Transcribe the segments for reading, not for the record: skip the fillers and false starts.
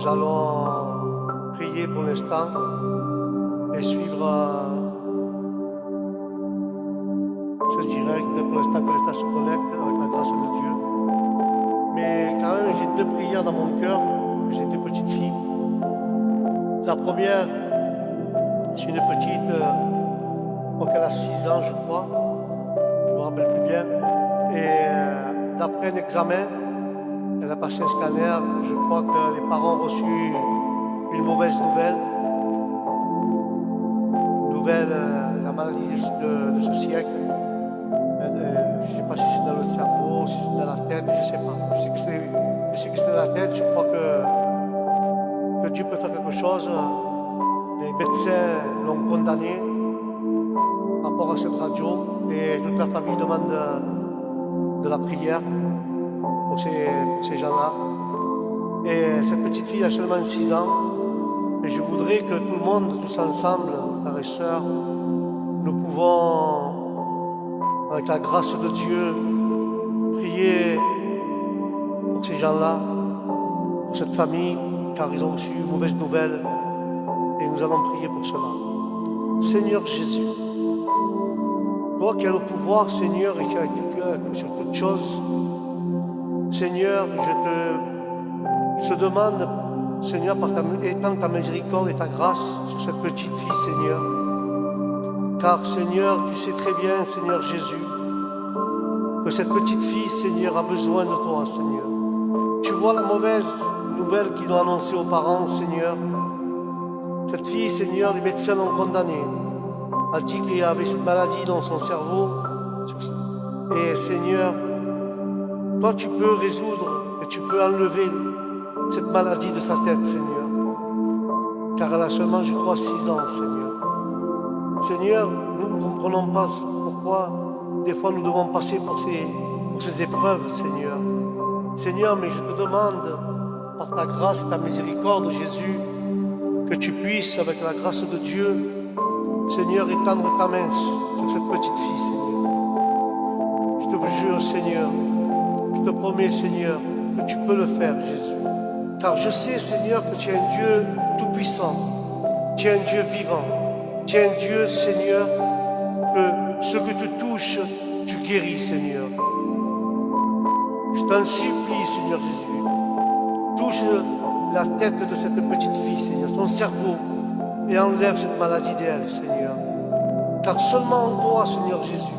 Nous allons prier pour l'instant et suivre ce direct pour l'instant que les frères se connectent avec la grâce de Dieu. Mais quand même, j'ai deux prières dans mon cœur. J'ai deux petites filles. La première, c'est une petite, je crois qu'elle a 6 ans, je crois. Je ne me rappelle plus bien. Et d'après un examen, elle a passé un scanner. Je crois que les parents ont reçu une mauvaise nouvelle. Une nouvelle, la maladie de ce siècle. Je ne sais pas si c'est dans le cerveau, si c'est dans la tête, je ne sais pas. Je sais que c'est dans la tête. Je crois que Dieu peut faire quelque chose. Les médecins l'ont condamné par rapport à cette radio et toute la famille demande de la prière pour ces gens-là. Et cette petite fille a seulement 6 ans et je voudrais que tout le monde, tous ensemble, frères et sœurs, nous pouvons, avec la grâce de Dieu, prier pour ces gens-là, pour cette famille, car ils ont reçu une mauvaise nouvelle et nous allons prier pour cela. Seigneur Jésus, toi qui as le pouvoir, Seigneur, et qui as sur toute chose, Seigneur, je te demande, Seigneur, par étends ta miséricorde et ta grâce sur cette petite fille, Seigneur. Car, Seigneur, tu sais très bien, Seigneur Jésus, que cette petite fille, Seigneur, a besoin de toi, Seigneur. Tu vois la mauvaise nouvelle qu'ils ont annoncée aux parents, Seigneur. Cette fille, Seigneur, les médecins l'ont condamnée. A dit qu'il y avait cette maladie dans son cerveau. Et Seigneur, toi tu peux résoudre et tu peux enlever cette maladie de sa tête, Seigneur. Car elle a seulement, je crois, 6 ans, Seigneur. Seigneur, nous ne comprenons pas pourquoi des fois nous devons passer pour ces épreuves, Seigneur. Seigneur, mais je te demande, par ta grâce et ta miséricorde, Jésus, que tu puisses, avec la grâce de Dieu, Seigneur, étendre ta main sur cette petite fille, Seigneur. Je te jure, Seigneur, je te promets, Seigneur, que tu peux le faire, Jésus. Car je sais, Seigneur, que tu es un Dieu tout-puissant, tu es un Dieu vivant, tu es un Dieu, Seigneur, que ce que tu touches, tu guéris, Seigneur. Je t'en supplie, Seigneur Jésus, touche la tête de cette petite fille, Seigneur, son cerveau, et enlève cette maladie d'elle, Seigneur. Car seulement en toi, Seigneur Jésus,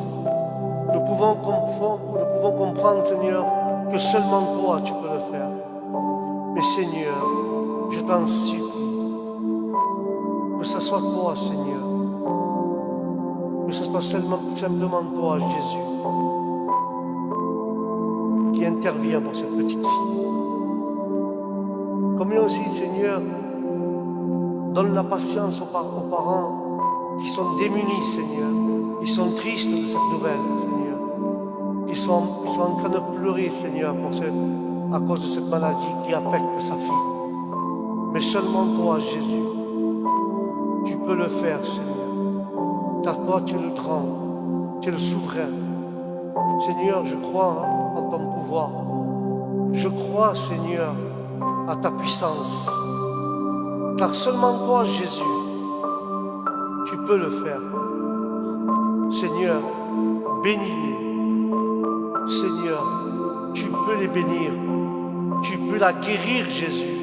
nous pouvons comprendre, Seigneur, que seulement toi, tu peux le faire. Mais Seigneur, je t'en supplie, que ce soit toi, Seigneur, que ce soit simplement toi, Jésus, qui intervient pour cette petite fille. Combien aussi, Seigneur, donne la patience aux parents qui sont démunis, Seigneur. Ils sont tristes de cette nouvelle, Seigneur. Ils sont en train de pleurer, Seigneur, à cause de cette maladie qui affecte sa fille. Mais seulement toi, Jésus, tu peux le faire, Seigneur. Car toi, tu es le grand, tu es le souverain. Seigneur, je crois en ton pouvoir. Je crois, Seigneur, à ta puissance. Car seulement toi, Jésus, tu peux le faire. Seigneur, bénis-les. Seigneur, tu peux les bénir. Tu peux la guérir, Jésus,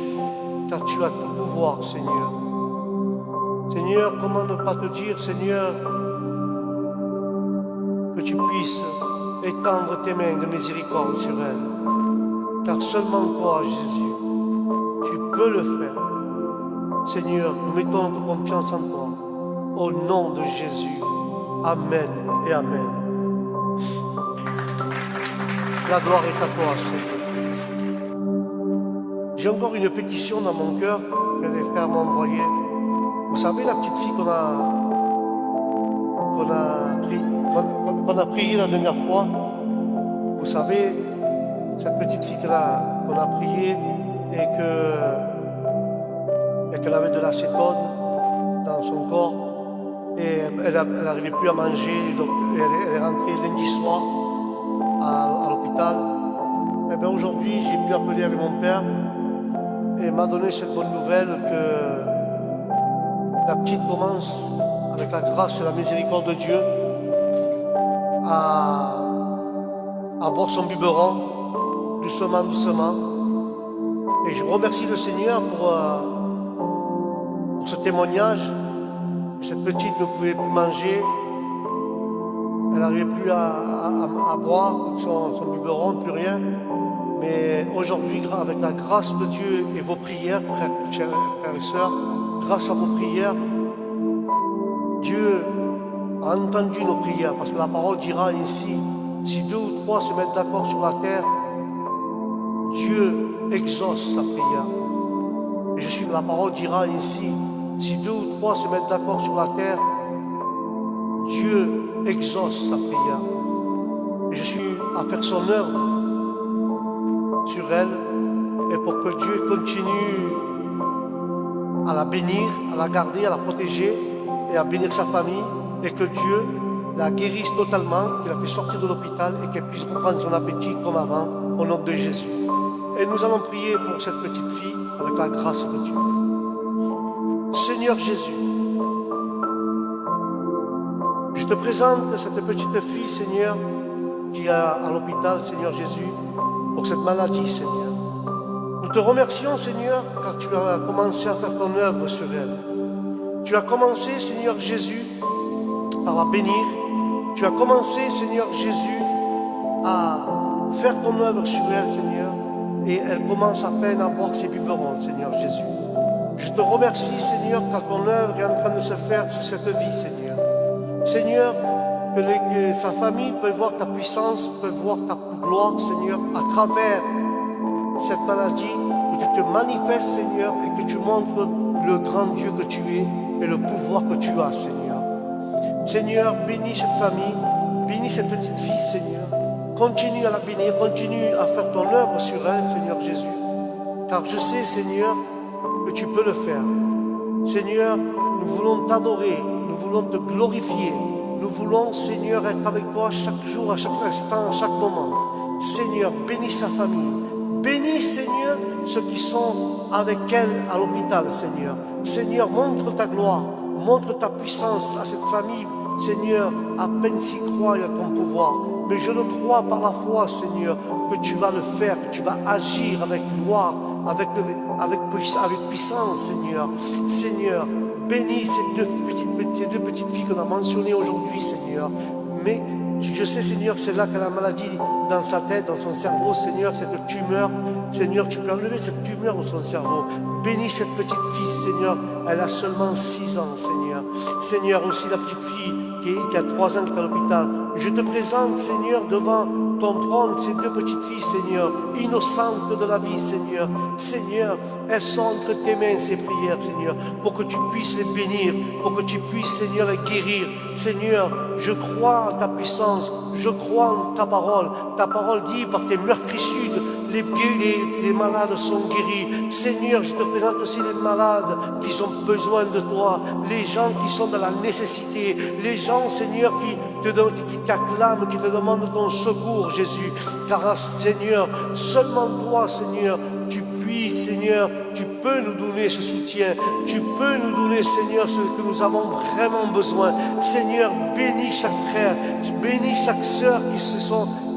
car tu as tout pouvoir, Seigneur. Seigneur, comment ne pas te dire, Seigneur, que tu puisses étendre tes mains de miséricorde sur elle. Car seulement toi, Jésus, tu peux le faire. Seigneur, nous mettons notre confiance en toi. Au nom de Jésus. Amen et Amen. La gloire est à toi, Seigneur. J'ai encore une pétition dans mon cœur que les frères m'ont envoyée. Vous savez, la petite fille qu'on a priée la dernière fois. Vous savez, cette petite fille qu'on a priée et qu'elle avait de l'acétone dans son corps et elle n'arrivait plus à manger, donc elle est rentrée lundi soir à l'hôpital. Et bien aujourd'hui, j'ai pu appeler avec mon père et m'a donné cette bonne nouvelle que la petite commence, avec la grâce et la miséricorde de Dieu, à boire son biberon, doucement, doucement. Et je remercie le Seigneur pour ce témoignage. Cette petite ne pouvait plus manger, elle n'arrivait plus à boire son biberon, plus rien. Mais aujourd'hui, avec la grâce de Dieu et vos prières, frères et sœurs, grâce à vos prières, Dieu a entendu nos prières, parce que la parole dira ainsi, si 2 ou 3 se mettent d'accord sur la terre, Dieu exauce sa prière. Et la parole dira ainsi, si 2 ou 3 se mettent d'accord sur la terre, Dieu exauce sa prière. Et je suis à faire son œuvre sur elle, et pour que Dieu continue à la bénir, à la garder, à la protéger, et à bénir sa famille, et que Dieu la guérisse totalement, qu'il la fait sortir de l'hôpital, et qu'elle puisse reprendre son appétit comme avant, au nom de Jésus. Et nous allons prier pour cette petite fille, avec la grâce de Dieu. Seigneur Jésus, je te présente cette petite fille, Seigneur, qui est à l'hôpital, Seigneur Jésus, pour cette maladie, Seigneur. Nous te remercions, Seigneur, car tu as commencé à faire ton œuvre sur elle. Tu as commencé, Seigneur Jésus, par la bénir. Tu as commencé, Seigneur Jésus, à faire ton œuvre sur elle, Seigneur, et elle commence à peine à boire ses biberons, Seigneur Jésus. Je te remercie, Seigneur, car ton œuvre est en train de se faire sur cette vie, Seigneur. Seigneur, que sa famille peut voir ta puissance, peut voir ta gloire, Seigneur, à travers cette maladie, que tu te manifestes, Seigneur, et que tu montres le grand Dieu que tu es et le pouvoir que tu as, Seigneur. Seigneur, bénis cette famille, bénis cette petite fille, Seigneur. Continue à la bénir, continue à faire ton œuvre sur elle, Seigneur Jésus. Car je sais, Seigneur, que tu peux le faire. Seigneur, nous voulons t'adorer, nous voulons te glorifier. Nous voulons, Seigneur, être avec toi chaque jour, à chaque instant, à chaque moment. Seigneur, bénis sa famille. Bénis, Seigneur, ceux qui sont avec elle à l'hôpital, Seigneur. Seigneur, montre ta gloire, montre ta puissance à cette famille, Seigneur, à peine s'y croit à ton pouvoir. Mais je le crois par la foi, Seigneur, que tu vas le faire, que tu vas agir avec gloire, avec puissance, Seigneur. Seigneur, bénis ces deux petites filles qu'on a mentionnées aujourd'hui, Seigneur. Mais je sais, Seigneur, c'est là qu'elle a la maladie dans sa tête, dans son cerveau, Seigneur, cette tumeur. Seigneur, tu peux enlever cette tumeur de son cerveau. Bénis cette petite fille, Seigneur. Elle a seulement 6 ans, Seigneur. Seigneur, aussi la petite fille qui a 3 ans qui est à l'hôpital. Je te présente, Seigneur, devant ton trône, ces 2 petites filles, Seigneur, innocentes de la vie, Seigneur. Seigneur, elles sont entre tes mains, ces prières, Seigneur, pour que tu puisses les bénir, pour que tu puisses, Seigneur, les guérir. Seigneur, je crois en ta puissance, je crois en ta parole. Ta parole dit, par tes meurtrissures, les malades sont guéris. Seigneur, je te présente aussi les malades qui ont besoin de toi, les gens qui sont dans la nécessité, les gens, Seigneur, qui t'acclament, qui te demandent ton secours, Jésus. Car, Seigneur, seulement toi, Seigneur, tu puis, Seigneur, tu peux nous donner ce soutien. Tu peux nous donner, Seigneur, ce que nous avons vraiment besoin. Seigneur, bénis chaque frère, bénis chaque sœur qui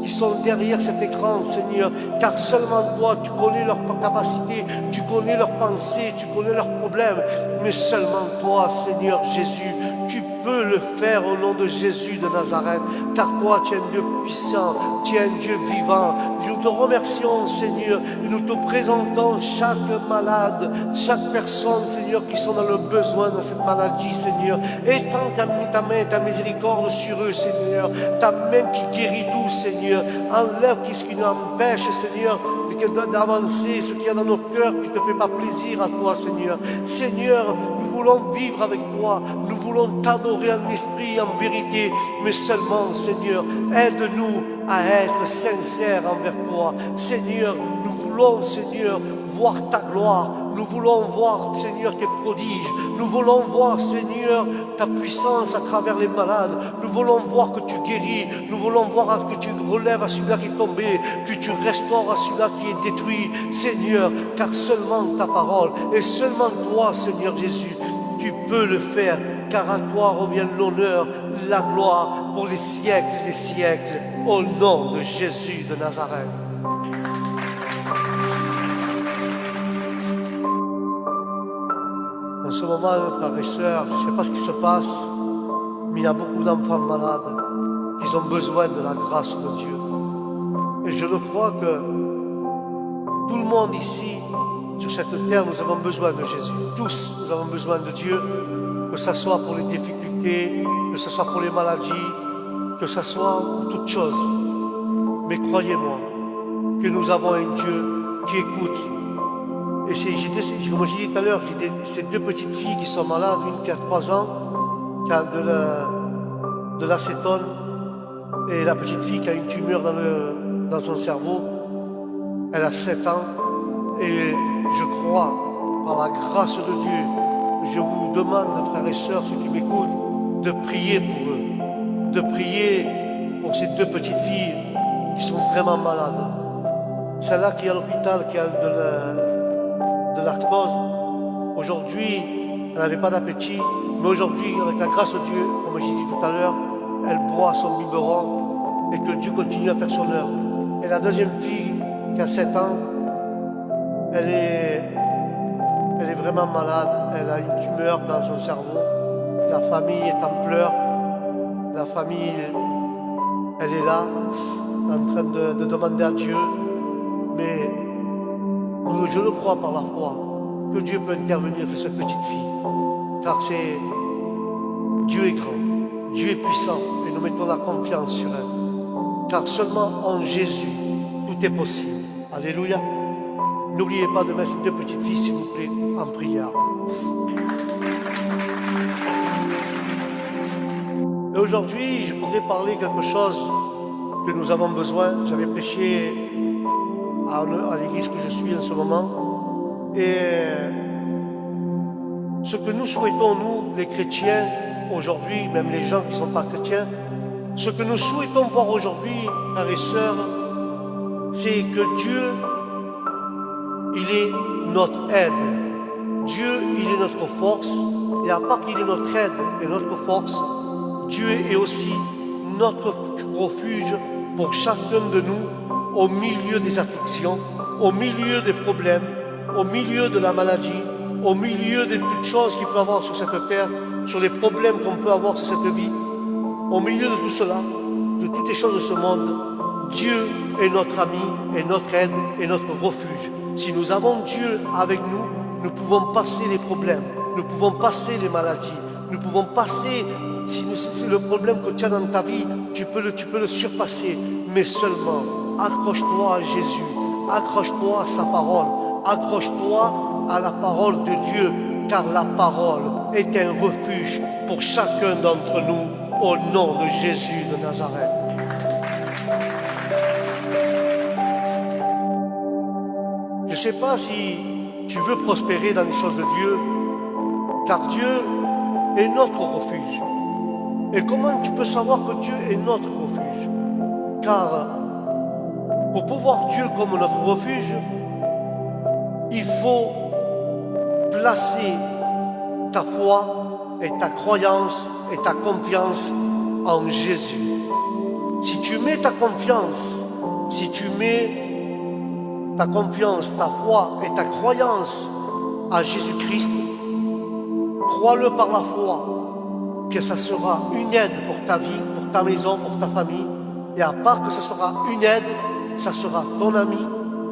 sont derrière cet écran, Seigneur, car seulement toi, tu connais leurs capacités, tu connais leurs pensées, tu connais leurs problèmes, mais seulement toi, Seigneur Jésus, tu peux le faire au nom de Jésus de Nazareth, car toi, tu es un Dieu puissant, tu es un Dieu vivant. Nous te remercions, Seigneur, et nous te présentons chaque malade, chaque personne, Seigneur, qui sont dans le besoin de cette maladie, Seigneur. Étends ta main, ta miséricorde sur eux, Seigneur, ta main qui guérit tout, Seigneur. Enlève ce qui nous empêche, Seigneur, d'avancer, ce qu'il y a dans nos cœurs qui ne te fait pas plaisir à toi, Seigneur. Seigneur, nous voulons vivre avec toi, nous voulons t'adorer en esprit, en vérité, mais seulement, Seigneur, aide-nous à être sincères envers toi. Seigneur, nous voulons, Seigneur, voir ta gloire, Nous voulons voir, Seigneur, tes prodiges. Nous voulons voir, Seigneur, ta puissance à travers les malades. Nous voulons voir que tu guéris. Nous voulons voir que tu relèves à celui-là qui est tombé, que tu restaures à celui-là qui est détruit, Seigneur, car seulement ta parole et seulement toi, Seigneur Jésus, tu peux le faire, car à toi revient l'honneur, la gloire pour les siècles et les siècles, au nom de Jésus de Nazareth. En ce moment, frères et sœurs, je ne sais pas ce qui se passe, mais il y a beaucoup d'enfants malades qui ont besoin de la grâce de Dieu. Et je le crois que tout le monde ici, sur cette terre, nous avons besoin de Jésus. Tous, nous avons besoin de Dieu, que ce soit pour les difficultés, que ce soit pour les maladies, que ce soit pour toutes choses. Mais croyez-moi que nous avons un Dieu qui écoute. Et comme j'ai dit tout à l'heure, j'ai ces deux petites filles qui sont malades, une qui a 3 ans, qui a de l'acétone, et la petite fille qui a une tumeur dans son cerveau. Elle a 7 ans, et je crois, par la grâce de Dieu, je vous demande, frères et sœurs, ceux qui m'écoutent, de prier pour eux, de prier pour ces deux petites filles qui sont vraiment malades. Celle-là qui est à l'hôpital, qui a de lactose, aujourd'hui, elle n'avait pas d'appétit, mais aujourd'hui, avec la grâce de Dieu, comme j'ai dit tout à l'heure, elle boit son biberon et que Dieu continue à faire son œuvre. Et la deuxième fille, qui a 7 ans, elle est vraiment malade, elle a une tumeur dans son cerveau, la famille est en pleurs, la famille, elle est là, en train de demander à Dieu, mais je le crois par la foi, que Dieu peut intervenir sur cette petite fille, car Dieu est grand, Dieu est puissant, et nous mettons la confiance sur elle, car seulement en Jésus, tout est possible. Alléluia. N'oubliez pas de mettre ces deux petites filles, s'il vous plaît, en prière. Et aujourd'hui, je voudrais parler quelque chose que nous avons besoin. J'avais prêché à l'église que je suis en ce moment. Et ce que nous souhaitons, nous, les chrétiens, aujourd'hui, même les gens qui ne sont pas chrétiens, ce que nous souhaitons voir aujourd'hui, frères et sœurs, c'est que Dieu, il est notre aide. Dieu, il est notre force. Et à part qu'il est notre aide et notre force, Dieu est aussi notre refuge pour chacun de nous au milieu des afflictions, au milieu des problèmes, au milieu de la maladie, au milieu de toutes choses qu'il peut y avoir sur cette terre, sur les problèmes qu'on peut avoir sur cette vie. Au milieu de tout cela, de toutes les choses de ce monde, Dieu est notre ami, et notre aide, et notre refuge. Si nous avons Dieu avec nous, nous pouvons passer les problèmes, nous pouvons passer les maladies, nous pouvons passer, si c'est le problème que tu as dans ta vie, tu peux le surpasser, mais seulement accroche-toi à Jésus, accroche-toi à sa parole, accroche-toi à la parole de Dieu, car la parole est un refuge pour chacun d'entre nous, au nom de Jésus de Nazareth. Je ne sais pas si tu veux prospérer dans les choses de Dieu, car Dieu est notre refuge. Et comment tu peux savoir que Dieu est notre refuge? Car pour pouvoir Dieu comme notre refuge, il faut placer ta foi et ta croyance et ta confiance en Jésus. Si tu mets ta confiance, si tu mets ta confiance, ta foi et ta croyance à Jésus-Christ, crois-le par la foi que ça sera une aide pour ta vie, pour ta maison, pour ta famille. Et à part que ce sera une aide, ça sera ton ami.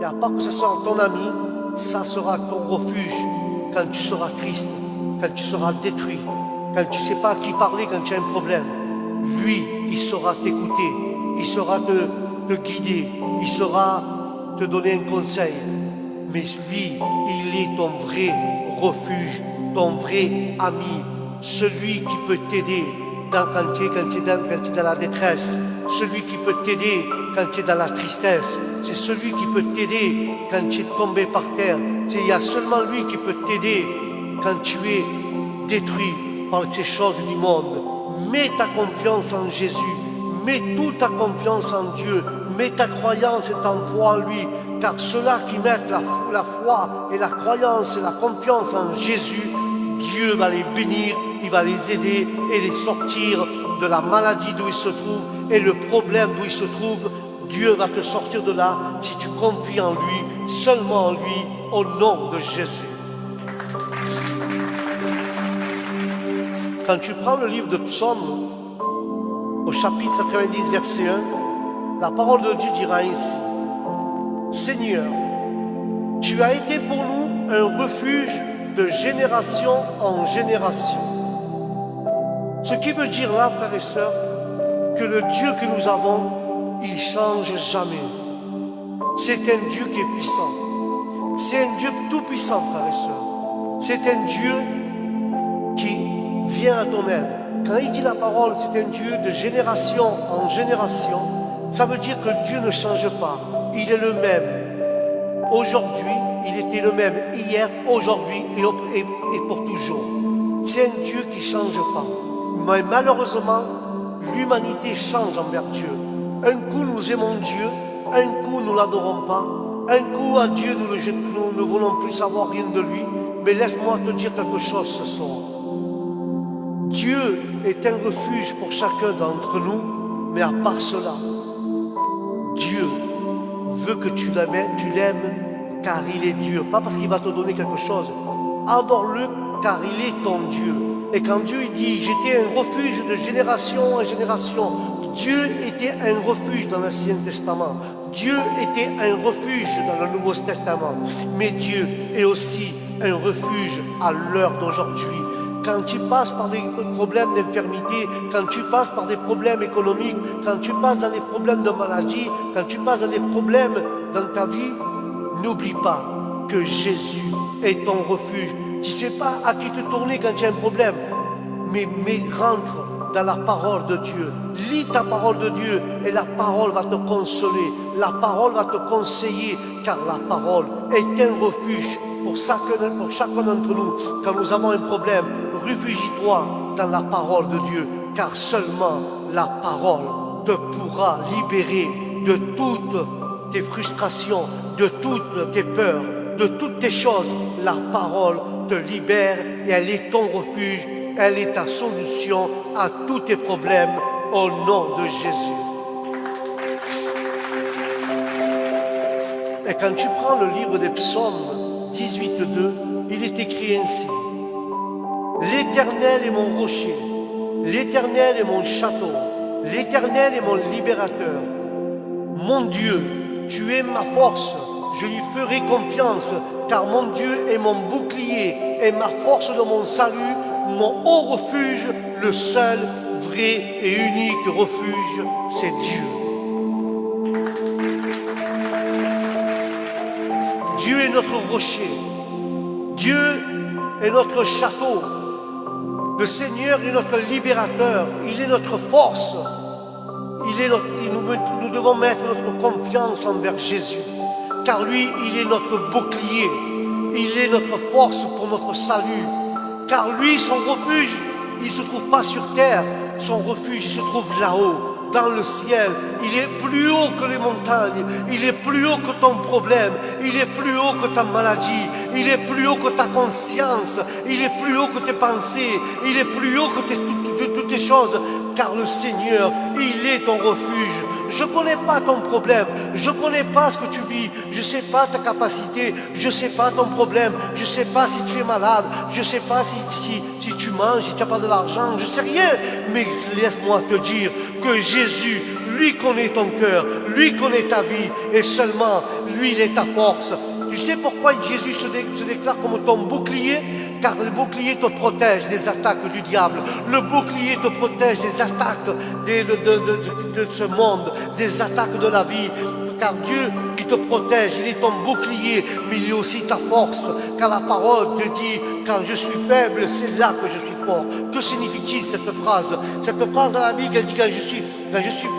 Et à part que ce sera ton ami, ça sera ton refuge quand tu seras triste, quand tu seras détruit, quand tu ne sais pas à qui parler, quand tu as un problème. Lui, il saura t'écouter, il saura te guider, il saura te donner un conseil. Mais lui, il est ton vrai refuge, ton vrai ami, celui qui peut t'aider quand tu es dans la détresse, celui qui peut t'aider quand tu es dans la tristesse, c'est celui qui peut t'aider quand tu es tombé par terre. Il y a seulement lui qui peut t'aider quand tu es détruit par ces choses du monde. Mets ta confiance en Jésus, mets toute ta confiance en Dieu, mets ta croyance et ta foi en lui, car ceux-là qui mettent la foi et la croyance et la confiance en Jésus, Dieu va les bénir, il va les aider et les sortir de la maladie d'où ils se trouvent et le problème d'où ils se trouvent. Dieu va te sortir de là si tu confies en lui, seulement en lui, au nom de Jésus. Quand tu prends le livre de Psaume, au chapitre 90, verset 1, la parole de Dieu dira ainsi: Seigneur, tu as été pour nous un refuge de génération en génération. Ce qui veut dire là, frères et sœurs, que le Dieu que nous avons, il ne change jamais. C'est un Dieu qui est puissant. C'est un Dieu tout puissant, frères et sœurs. C'est un Dieu qui vient à ton aide. Quand il dit la parole, c'est un Dieu de génération en génération. Ça veut dire que Dieu ne change pas. Il est le même. Aujourd'hui, il était le même hier, aujourd'hui et pour toujours. C'est un Dieu qui ne change pas. Mais malheureusement, l'humanité change envers Dieu. Un coup, nous aimons Dieu. Un coup, nous ne l'adorons pas. Un coup, à Dieu, nous ne voulons plus savoir rien de lui. Mais laisse-moi te dire quelque chose ce soir. Dieu est un refuge pour chacun d'entre nous, mais à part cela, Dieu veut que tu l'aimes car il est Dieu, pas parce qu'il va te donner quelque chose. Adore-le car il est ton Dieu. Et quand Dieu dit, j'étais un refuge de génération en génération, Dieu était un refuge dans l'Ancien Testament. Dieu était un refuge dans le Nouveau Testament. Mais Dieu est aussi un refuge à l'heure d'aujourd'hui. Quand tu passes par des problèmes d'infirmité, quand tu passes par des problèmes économiques, quand tu passes dans des problèmes de maladie, quand tu passes dans des problèmes dans ta vie, n'oublie pas que Jésus est ton refuge. Tu ne sais pas à qui te tourner quand tu as un problème, mais rentre dans la parole de Dieu. Lis ta parole de Dieu et la parole va te consoler. La parole va te conseiller, car la parole est un refuge pour chacun d'entre nous. Quand nous avons un problème, réfugie-toi dans la parole de Dieu, car seulement la parole te pourra libérer de toutes tes frustrations, de toutes tes peurs, de toutes tes choses. La parole te libère et elle est ton refuge, elle est ta solution à tous tes problèmes au nom de Jésus. Et quand tu prends le livre des psaumes 18.2, il est écrit ainsi: L'Éternel est mon rocher, l'Éternel est mon château, l'Éternel est mon libérateur. Mon Dieu, tu es ma force, je lui ferai confiance, car mon Dieu est mon bouclier et ma force de mon salut, mon haut refuge, le seul, vrai et unique refuge, c'est Dieu. Dieu est notre rocher, Dieu est notre château, le Seigneur est notre libérateur, il est notre force, nous devons mettre notre confiance envers Jésus, car lui, il est notre bouclier, il est notre force pour notre salut, car lui, son refuge, il ne se trouve pas sur terre, son refuge, il se trouve là-haut, dans le ciel. Il est plus haut que les montagnes, il est plus haut que ton problème, il est plus haut que ta maladie, il est plus haut que ta conscience, il est plus haut que tes pensées, il est plus haut que toutes tes choses, car le Seigneur, il est ton refuge. Je ne connais pas ton problème, je ne connais pas ce que tu vis, je ne sais pas ta capacité, je ne sais pas ton problème, je ne sais pas si tu es malade, je ne sais pas si tu manges, si tu n'as pas de l'argent, je ne sais rien, mais laisse-moi te dire que Jésus, lui connaît ton cœur, lui connaît ta vie, et seulement lui, il est ta force. Tu sais pourquoi Jésus se déclare comme ton bouclier? Car le bouclier te protège des attaques du diable. Le bouclier te protège des attaques de ce monde, des attaques de la vie. Car Dieu qui te protège, il est ton bouclier, mais il est aussi ta force. Car la parole te dit, quand je suis faible, c'est là que je suis fort. fort. Que signifie-t-il cette phrase? Cette phrase dans la Bible, elle dit quand je suis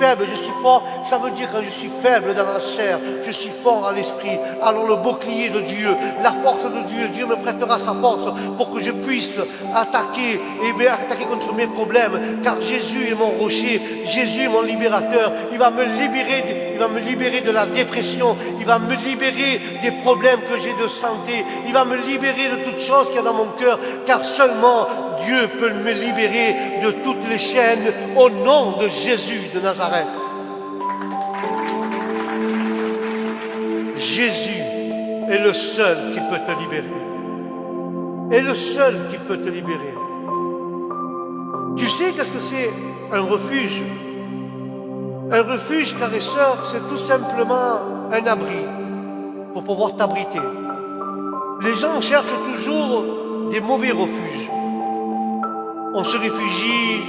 faible, je suis fort. Ça veut dire quand je suis faible dans la chair, je suis fort à l'esprit. Alors le bouclier de Dieu, la force de Dieu, Dieu me prêtera sa force pour que je puisse attaquer contre mes problèmes. Car Jésus est mon rocher, Jésus est mon libérateur. Il va me libérer de la dépression. Il va me libérer des problèmes que j'ai de santé. Il va me libérer de toutes choses qu'il y a dans mon cœur. Car seulement Dieu peut me libérer de toutes les chaînes au nom de Jésus de Nazareth. Jésus est le seul qui peut te libérer. Est le seul qui peut te libérer. Tu sais qu'est-ce que c'est un refuge? Un refuge, frères et sœurs, c'est tout simplement un abri pour pouvoir t'abriter. Les gens cherchent toujours des mauvais refuges. On se réfugie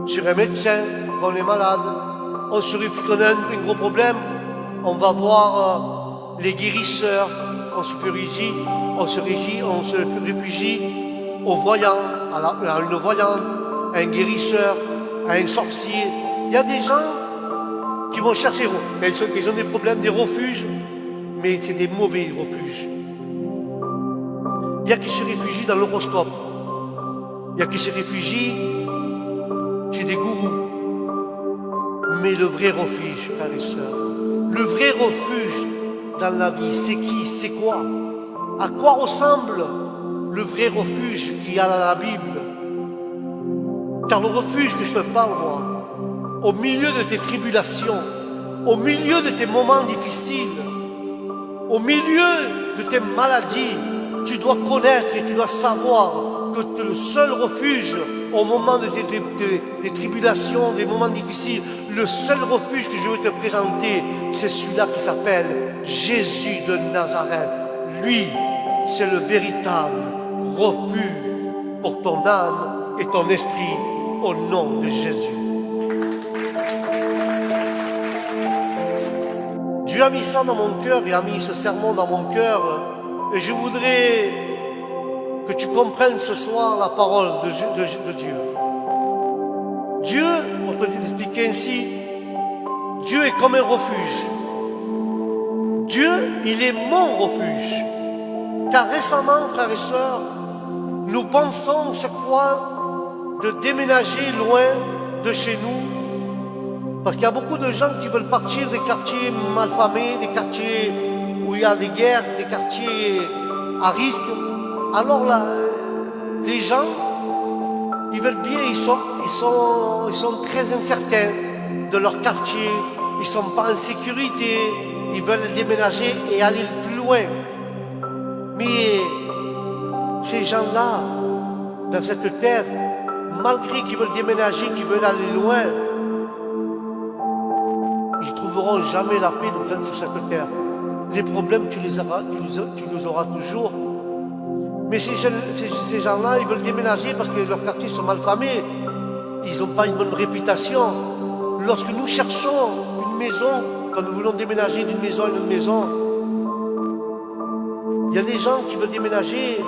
sur un médecin quand on est malade. On se réfugie quand on a un gros problème. On va voir les guérisseurs. On se réfugie aux voyants, à une voyante, à un guérisseur, à un sorcier. Il y a des gens qui vont chercher, ils ont des problèmes, des refuges, mais c'est des mauvais refuges. Il y a qui se réfugient dans l'horoscope. Il y a qui se réfugient chez des gourous. Mais le vrai refuge, frères et sœurs, le vrai refuge dans la vie, c'est qui? C'est quoi? À quoi ressemble le vrai refuge qu'il y a dans la Bible? Car le refuge que je te parle, moi, au milieu de tes tribulations, au milieu de tes moments difficiles, au milieu de tes maladies, tu dois connaître et tu dois savoir que le seul refuge au moment de des tribulations, des moments difficiles, le seul refuge que je veux te présenter, c'est celui-là qui s'appelle Jésus de Nazareth. Lui, c'est le véritable refuge pour ton âme et ton esprit au nom de Jésus. Dieu a mis ça dans mon cœur et a mis ce sermon dans mon cœur et je voudrais que tu comprennes ce soir la parole de Dieu. Dieu, pour te l'expliquer ainsi, Dieu est comme un refuge. Dieu, il est mon refuge. Car récemment, frères et sœurs, nous pensons chaque fois de déménager loin de chez nous. Parce qu'il y a beaucoup de gens qui veulent partir des quartiers malfamés, des quartiers où il y a des guerres, des quartiers à risque. Alors là, les gens, ils veulent bien, ils sont très incertains de leur quartier, ils ne sont pas en sécurité, ils veulent déménager et aller plus loin. Mais ces gens-là, dans cette terre, malgré qu'ils veulent déménager, qu'ils veulent aller loin, ils ne trouveront jamais la paix sur cette terre. Les problèmes, tu les auras toujours. Mais ces gens-là, ils veulent déménager parce que leurs quartiers sont malfamés. Ils n'ont pas une bonne réputation. Lorsque nous cherchons une maison, quand nous voulons déménager d'une maison à une autre maison, il y a des gens qui veulent déménager,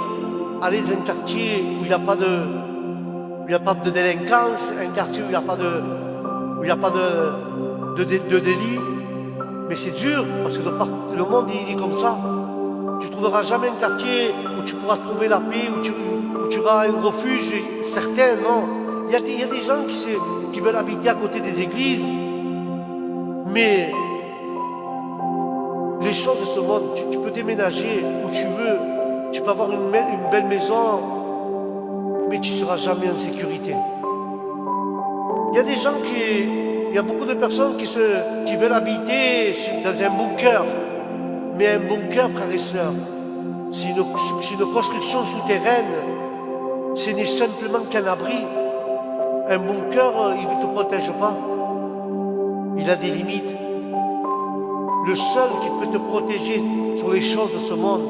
aller dans un quartier où il n'y a pas de délinquance, un quartier où il n'y a pas de délit. Mais c'est dur, parce que le monde il est comme ça. Tu ne trouveras jamais un quartier où tu pourras trouver la paix, où tu auras un refuge certain, non. Il y a des gens qui veulent habiter à côté des églises, mais les choses de ce monde, tu peux déménager où tu veux, tu peux avoir une belle maison, mais tu ne seras jamais en sécurité. Il y a beaucoup de personnes qui veulent habiter dans un bunker. Mais un bunker, frères et sœurs, c'est une construction souterraine. Ce n'est simplement qu'un abri. Un bunker, il ne te protège pas. Il a des limites. Le seul qui peut te protéger sur les choses de ce monde,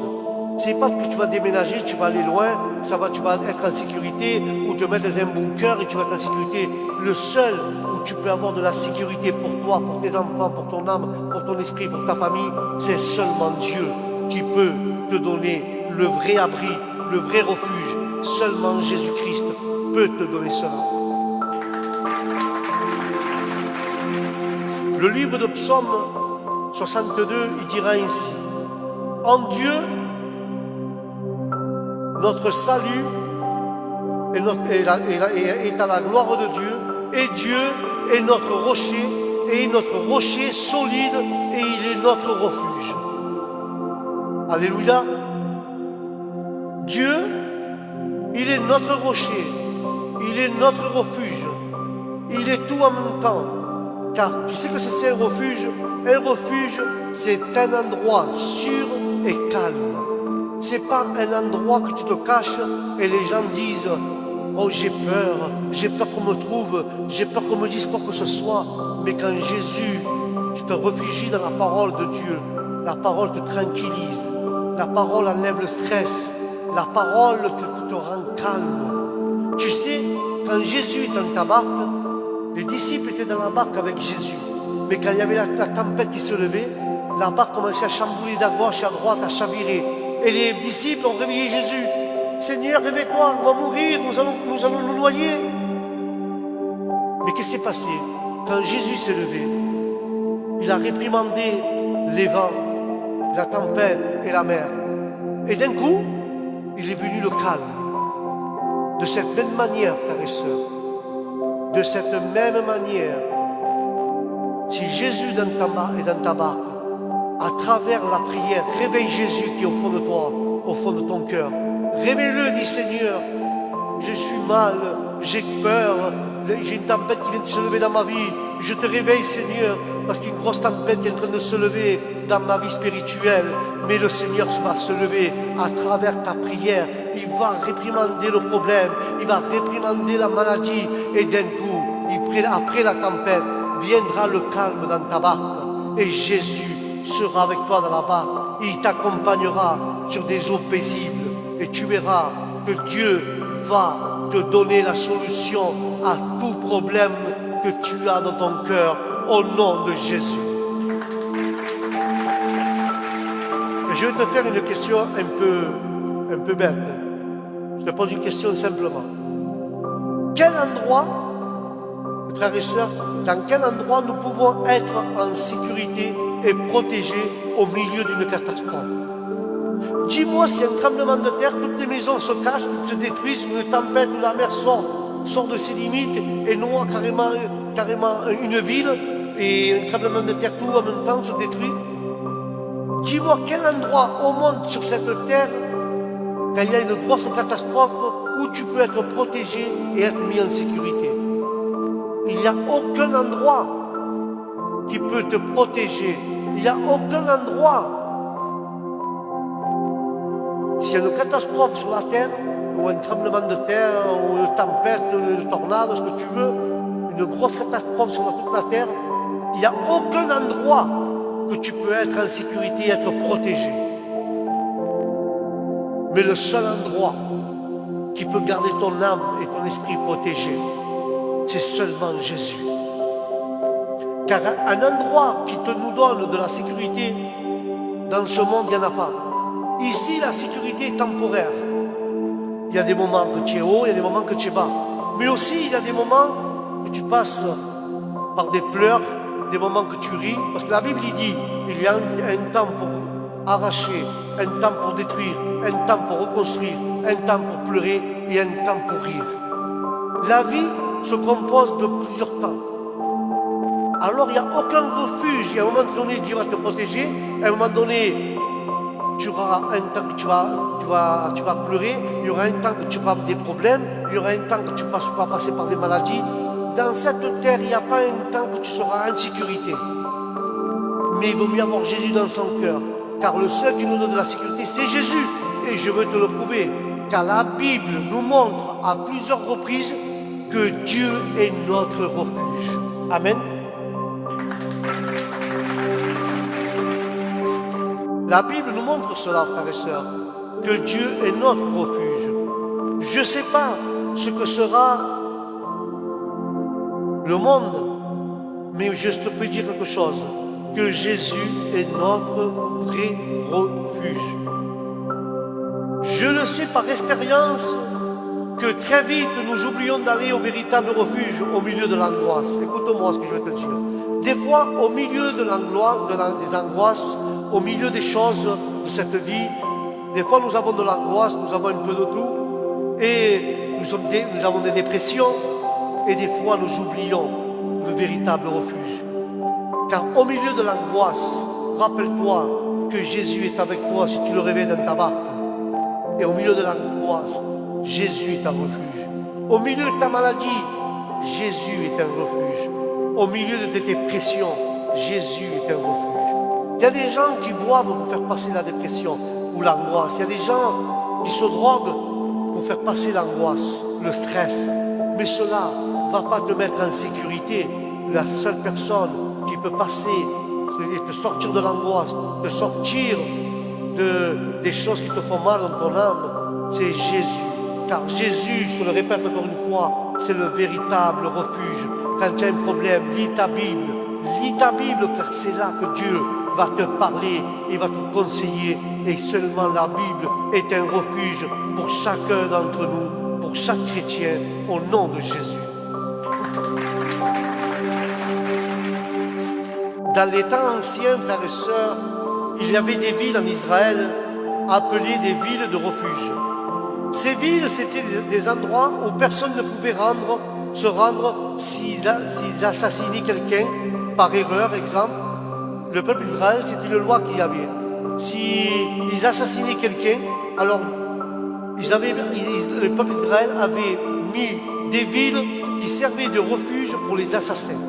c'est pas que tu vas déménager, tu vas aller loin, tu vas être en sécurité, ou te mettre dans un bunker et tu vas être en sécurité. Le seul où tu peux avoir de la sécurité pour toi, pour tes enfants, pour ton âme, pour ton esprit, pour ta famille, c'est seulement Dieu qui peut te donner le vrai abri, le vrai refuge. Seulement Jésus-Christ peut te donner cela. Le livre de Psaume 62, il dira ainsi: en Dieu, notre salut est à la gloire de Dieu, et Dieu est notre rocher, et notre rocher solide, et il est notre refuge. Alléluia. Dieu, il est notre rocher, il est notre refuge, il est tout en même temps. Car tu sais que c'est un refuge. Un refuge, c'est un endroit sûr et calme. C'est pas un endroit que tu te caches et les gens disent: oh, j'ai peur qu'on me trouve, j'ai peur qu'on me dise quoi que ce soit. Mais quand Jésus, tu te réfugies dans la parole de Dieu, la parole te tranquillise, la parole enlève le stress, la parole te rend calme. Tu sais, quand Jésus est dans ta barque, les disciples étaient dans la barque avec Jésus. Mais quand il y avait la tempête qui se levait, la barque commençait à chambouler d'à gauche, à droite, à chavirer. Et les disciples ont réveillé Jésus. Seigneur, réveille-toi, on va mourir, nous allons nous noyer. Mais qu'est-ce qui s'est passé? Quand Jésus s'est levé, il a réprimandé les vents, la tempête et la mer. Et d'un coup, il est venu le calme. De cette même manière, frères et sœurs, de cette même manière, si Jésus est dans ta barque, à travers la prière, réveille Jésus qui est au fond de toi, au fond de ton cœur. Réveille-le, dis: Seigneur, je suis mal, j'ai peur, j'ai une tempête qui vient de se lever dans ma vie. Je te réveille, Seigneur, parce qu'il y a une grosse tempête qui est en train de se lever dans ma vie spirituelle. Mais le Seigneur va se lever à travers ta prière. Il va réprimander le problème, il va réprimander la maladie. Et d'un coup, après la tempête, viendra le calme dans ta barque. Et Jésus sera avec toi dans la barque. Il t'accompagnera sur des eaux paisibles. Et tu verras que Dieu va te donner la solution à tout problème que tu as dans ton cœur, au nom de Jésus. Et je vais te faire une question un peu bête. Je te pose une question simplement. Quel endroit, frères et sœurs, dans quel endroit nous pouvons être en sécurité et protégés au milieu d'une catastrophe? Dis-moi, s'il y a un tremblement de terre, toutes les maisons se cassent, se détruisent, une tempête où la mer sort de ses limites et noie carrément une ville, et un tremblement de terre tout en même temps se détruit. Dis-moi quel endroit au monde sur cette terre, quand il y a une grosse catastrophe, où tu peux être protégé et être mis en sécurité. Il n'y a aucun endroit qui peut te protéger. Il n'y a aucun endroit. S'il y a une catastrophe sur la terre, ou un tremblement de terre, ou une tempête, une tornade, ce que tu veux, une grosse catastrophe sur toute la terre, il n'y a aucun endroit que tu peux être en sécurité et être protégé. Mais le seul endroit qui peut garder ton âme et ton esprit protégé, c'est seulement Jésus. Car un endroit qui nous donne de la sécurité, dans ce monde, il n'y en a pas. Ici, la sécurité est temporaire. Il y a des moments que tu es haut, il y a des moments que tu es bas. Mais aussi, il y a des moments que tu passes par des pleurs, des moments que tu ris. Parce que la Bible dit, il y a un temps pour arracher, un temps pour détruire, un temps pour reconstruire, un temps pour pleurer et un temps pour rire. La vie se compose de plusieurs temps. Alors il n'y a aucun refuge. Il y a un moment donné, Dieu va te protéger. À un moment donné, tu auras un temps que tu vas pleurer. Il y aura un temps que tu vas avoir des problèmes. Il y aura un temps que tu vas passer par des maladies. Dans cette terre, il n'y a pas un temps que tu seras en sécurité. Mais il vaut mieux avoir Jésus dans son cœur. Car le seul qui nous donne de la sécurité, c'est Jésus. Et je veux te le prouver. Car la Bible nous montre à plusieurs reprises que Dieu est notre refuge. Amen. La Bible nous montre cela, frères et sœurs, que Dieu est notre refuge. Je ne sais pas ce que sera le monde, mais je te peux dire quelque chose, que Jésus est notre vrai refuge. Je le sais par expérience, que très vite nous oublions d'aller au véritable refuge au milieu de l'angoisse. Écoute-moi ce que je vais te dire. Des fois, au milieu de l'angoisse, des angoisses, au milieu des choses de cette vie, des fois nous avons de l'angoisse, nous avons un peu de tout, et nous avons des dépressions, et des fois nous oublions le véritable refuge. Car au milieu de l'angoisse, rappelle-toi que Jésus est avec toi si tu le réveilles dans ta barque. Et au milieu de l'angoisse, Jésus est un refuge. Au milieu de ta maladie, Jésus est un refuge. Au milieu de tes dépressions, Jésus est un refuge. Il y a des gens qui boivent pour faire passer la dépression ou l'angoisse. Il y a des gens qui se droguent pour faire passer l'angoisse, le stress. Mais cela ne va pas te mettre en sécurité. La seule personne qui peut passer et te sortir de l'angoisse, te sortir des choses qui te font mal dans ton âme, c'est Jésus. Car Jésus, je te le répète encore une fois, c'est le véritable refuge. Quand tu as un problème, lis ta Bible, car c'est là que Dieu va te parler et va te conseiller. Et seulement la Bible est un refuge pour chacun d'entre nous, pour chaque chrétien, au nom de Jésus. Dans les temps anciens, frères et sœurs, il y avait des villes en Israël appelées des villes de refuge. Ces villes, c'était des endroits où personne ne pouvait se rendre s'ils assassinaient quelqu'un, par erreur, exemple. Le peuple d'Israël, c'est une loi qu'il y avait. S'ils assassinaient quelqu'un, alors le peuple d'Israël avait mis des villes qui servaient de refuge pour les assassins.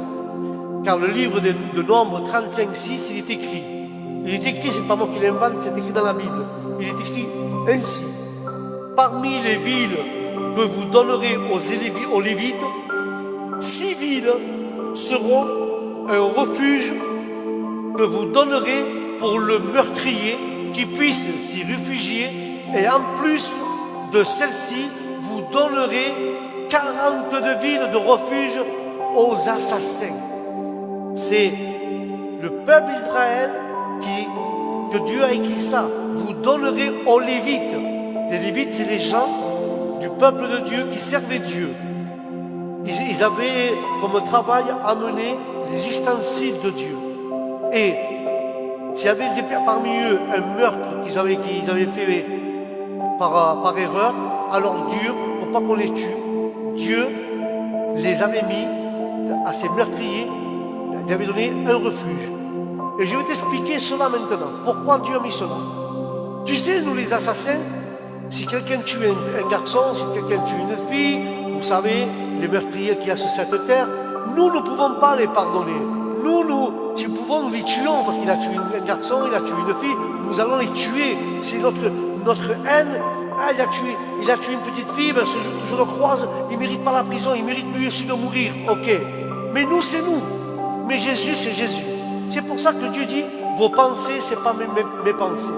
Car le livre de Nombre 35:6, il est écrit. Il est écrit, c'est pas moi qui l'invente, c'est écrit dans la Bible. Il est écrit ainsi. Parmi les villes que vous donnerez aux Lévites, 6 villes seront un refuge que vous donnerez pour le meurtrier qui puisse s'y réfugier. Et en plus de celle-ci, vous donnerez 42 villes de refuge aux assassins. C'est le peuple d'Israël que Dieu a écrit ça. Vous donnerez aux Lévites. Les Lévites, c'est les gens du peuple de Dieu qui servaient Dieu. Ils avaient comme travail amené les ustensiles de Dieu. Et s'il y avait parmi eux un meurtre qu'ils avaient fait par erreur, alors Dieu, pour pas qu'on les tue, Dieu les avait mis à ces meurtriers. Il avait donné un refuge. Et je vais t'expliquer cela maintenant. Pourquoi Dieu a mis cela? Tu sais, nous les assassins, si quelqu'un tue un garçon, si quelqu'un tue une fille, vous savez, les meurtriers qu'il y a sur cette terre, nous ne pouvons pas les pardonner. Si nous pouvons, nous les tuons, parce qu'il a tué un garçon, il a tué une fille, nous allons les tuer. C'est notre haine. Ah, il a tué une petite fille, ben, je le croise, il ne mérite pas la prison, il mérite lui aussi de mourir. Ok. Mais nous, c'est nous. Mais Jésus, c'est Jésus. C'est pour ça que Dieu dit, vos pensées, ce n'est pas mes pensées.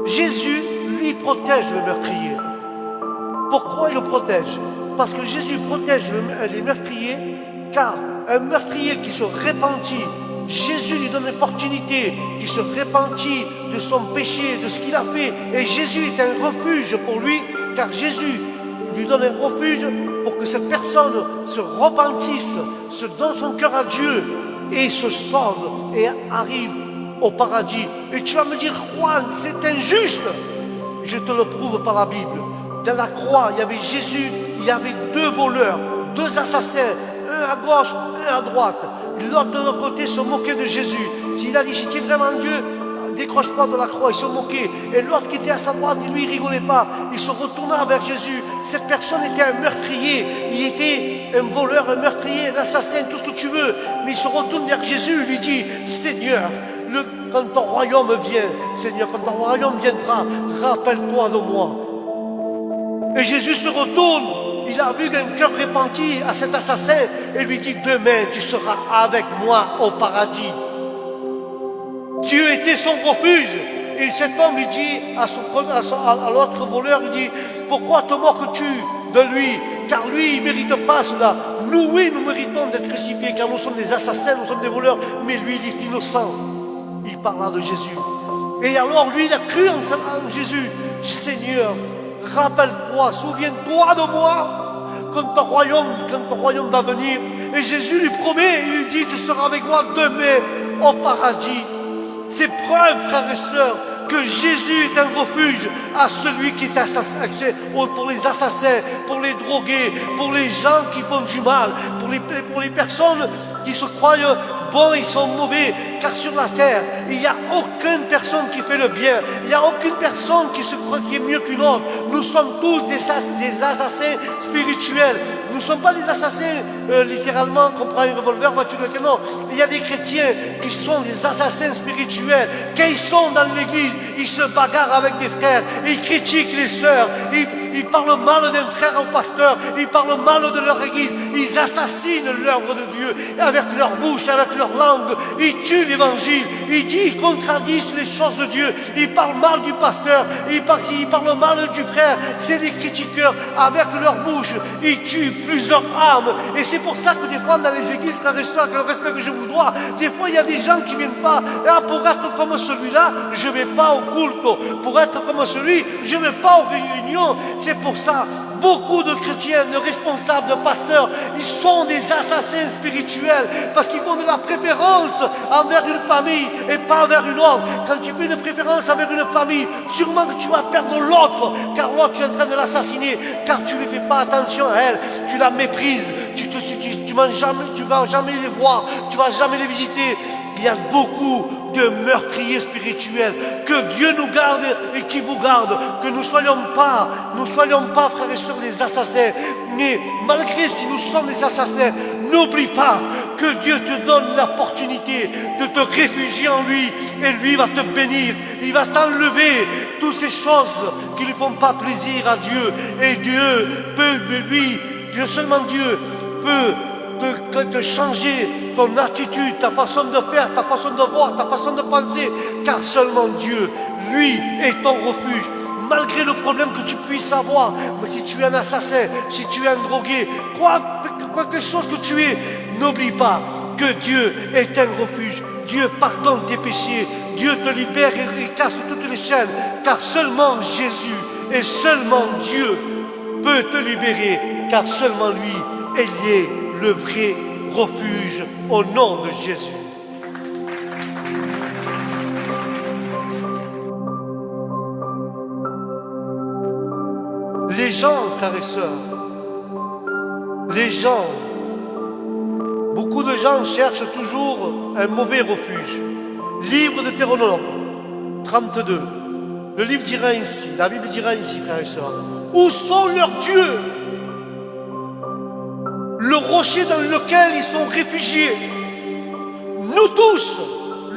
Jésus, lui, protège le meurtrier. Pourquoi il le protège? Parce que Jésus protège les meurtriers, car un meurtrier qui se repentit, Jésus lui donne l'opportunité, qui se repentit de son péché, de ce qu'il a fait. Et Jésus est un refuge pour lui, car Jésus lui donne un refuge pour que cette personne se repentisse, se donne son cœur à Dieu et se sauve et arrive au paradis. Et tu vas me dire, Juan, c'est injuste. Je te le prouve par la Bible. Dans la croix, il y avait Jésus, il y avait 2 voleurs, 2 assassins, un à gauche, un à droite. L'autre de l'autre côté se moquait de Jésus. Il a dit, si tu es vraiment Dieu, décroche-toi de la croix. Il se moquait. Et l'autre qui était à sa droite, lui, il rigolait pas. Il se retourna vers Jésus. Cette personne était un meurtrier. Il était un voleur, un meurtrier, un assassin, tout ce que tu veux. Mais il se retourne vers Jésus et lui dit, Seigneur, quand ton royaume vient, Seigneur, quand ton royaume viendra, rappelle-toi de moi. Et Jésus se retourne. Il a vu un cœur repenti à cet assassin et lui dit, demain tu seras avec moi au paradis. Dieu était son refuge. Et cet homme lui dit à l'autre voleur, il dit, pourquoi te moques-tu de lui? Car lui, il ne mérite pas cela. Nous, oui, nous méritons d'être crucifiés, car nous sommes des assassins, nous sommes des voleurs, mais lui, il est innocent. Il parla de Jésus. Et alors, lui, il a cru en Jésus. Seigneur, rappelle-toi, souviens-toi de moi quand ton royaume va venir. Et Jésus lui promet, il lui dit, tu seras avec moi demain au paradis. C'est preuve, frères et sœurs, que Jésus est un refuge à celui qui est assassin, pour les assassins, pour les drogués, pour les gens qui font du mal, pour les personnes qui se croient bons, ils sont mauvais, car sur la terre, il n'y a aucune personne qui fait le bien, il n'y a aucune personne qui se croit qui est mieux qu'une autre. Nous sommes tous des assassins spirituels. Nous ne sommes pas des assassins littéralement, qu'on prend un revolver, on va tuer quelqu'un. Non, il y a des chrétiens qui sont des assassins spirituels. Quand ils sont dans l'église, ils se bagarrent avec des frères, ils critiquent les sœurs, ils parlent mal d'un frère au pasteur, ils parlent mal de leur église, ils assassinent l'œuvre de Dieu avec leur bouche, avec leur langue, ils tuent l'évangile, ils contradisent les choses de Dieu, ils parlent mal du pasteur, ils parlent mal du frère, c'est des critiqueurs avec leur bouche, ils tuent plusieurs âmes. Et c'est pour ça que des fois dans les églises, frères et sœurs, avec le respect que je vous dois, des fois il y a des gens qui ne viennent pas. Ah, pour être comme celui-là, je ne vais pas au culte. Pour être comme celui, je ne vais pas aux réunions. C'est pour ça, beaucoup de chrétiens, de responsables, de pasteurs, ils sont des assassins spirituels parce qu'ils font de la préférence envers une famille et pas envers une autre. Quand tu fais une préférence envers une famille, sûrement que tu vas perdre l'autre, car l'autre tu es en train de l'assassiner, car tu ne fais pas attention à elle, tu la méprises, tu vas jamais les voir, tu vas jamais les visiter. Il y a beaucoup de meurtriers spirituels. Que Dieu nous garde et qui vous garde. Que nous soyons pas, frères et sœurs, des assassins. Mais malgré si nous sommes des assassins, n'oublie pas que Dieu te donne l'opportunité de te réfugier en lui. Et lui va te bénir. Il va t'enlever toutes ces choses qui ne font pas plaisir à Dieu. Et Dieu peut, seulement Dieu peut te changer ton attitude, ta façon de faire, ta façon de voir, ta façon de penser, car seulement Dieu, lui, est ton refuge. Malgré le problème que tu puisses avoir, mais si tu es un assassin, si tu es un drogué, quelque chose que tu es, n'oublie pas que Dieu est un refuge. Dieu pardonne tes péchés, Dieu te libère et casse toutes les chaînes, car seulement Jésus et seulement Dieu peut te libérer, car seulement lui, il est le vrai refuge au nom de Jésus. Les gens, frères et sœurs, beaucoup de gens cherchent toujours un mauvais refuge. Livre de Deutéronome 32, le livre dira ainsi, la Bible dira ainsi, frères et sœurs, où sont leurs dieux? Le rocher dans lequel ils sont réfugiés. Nous tous,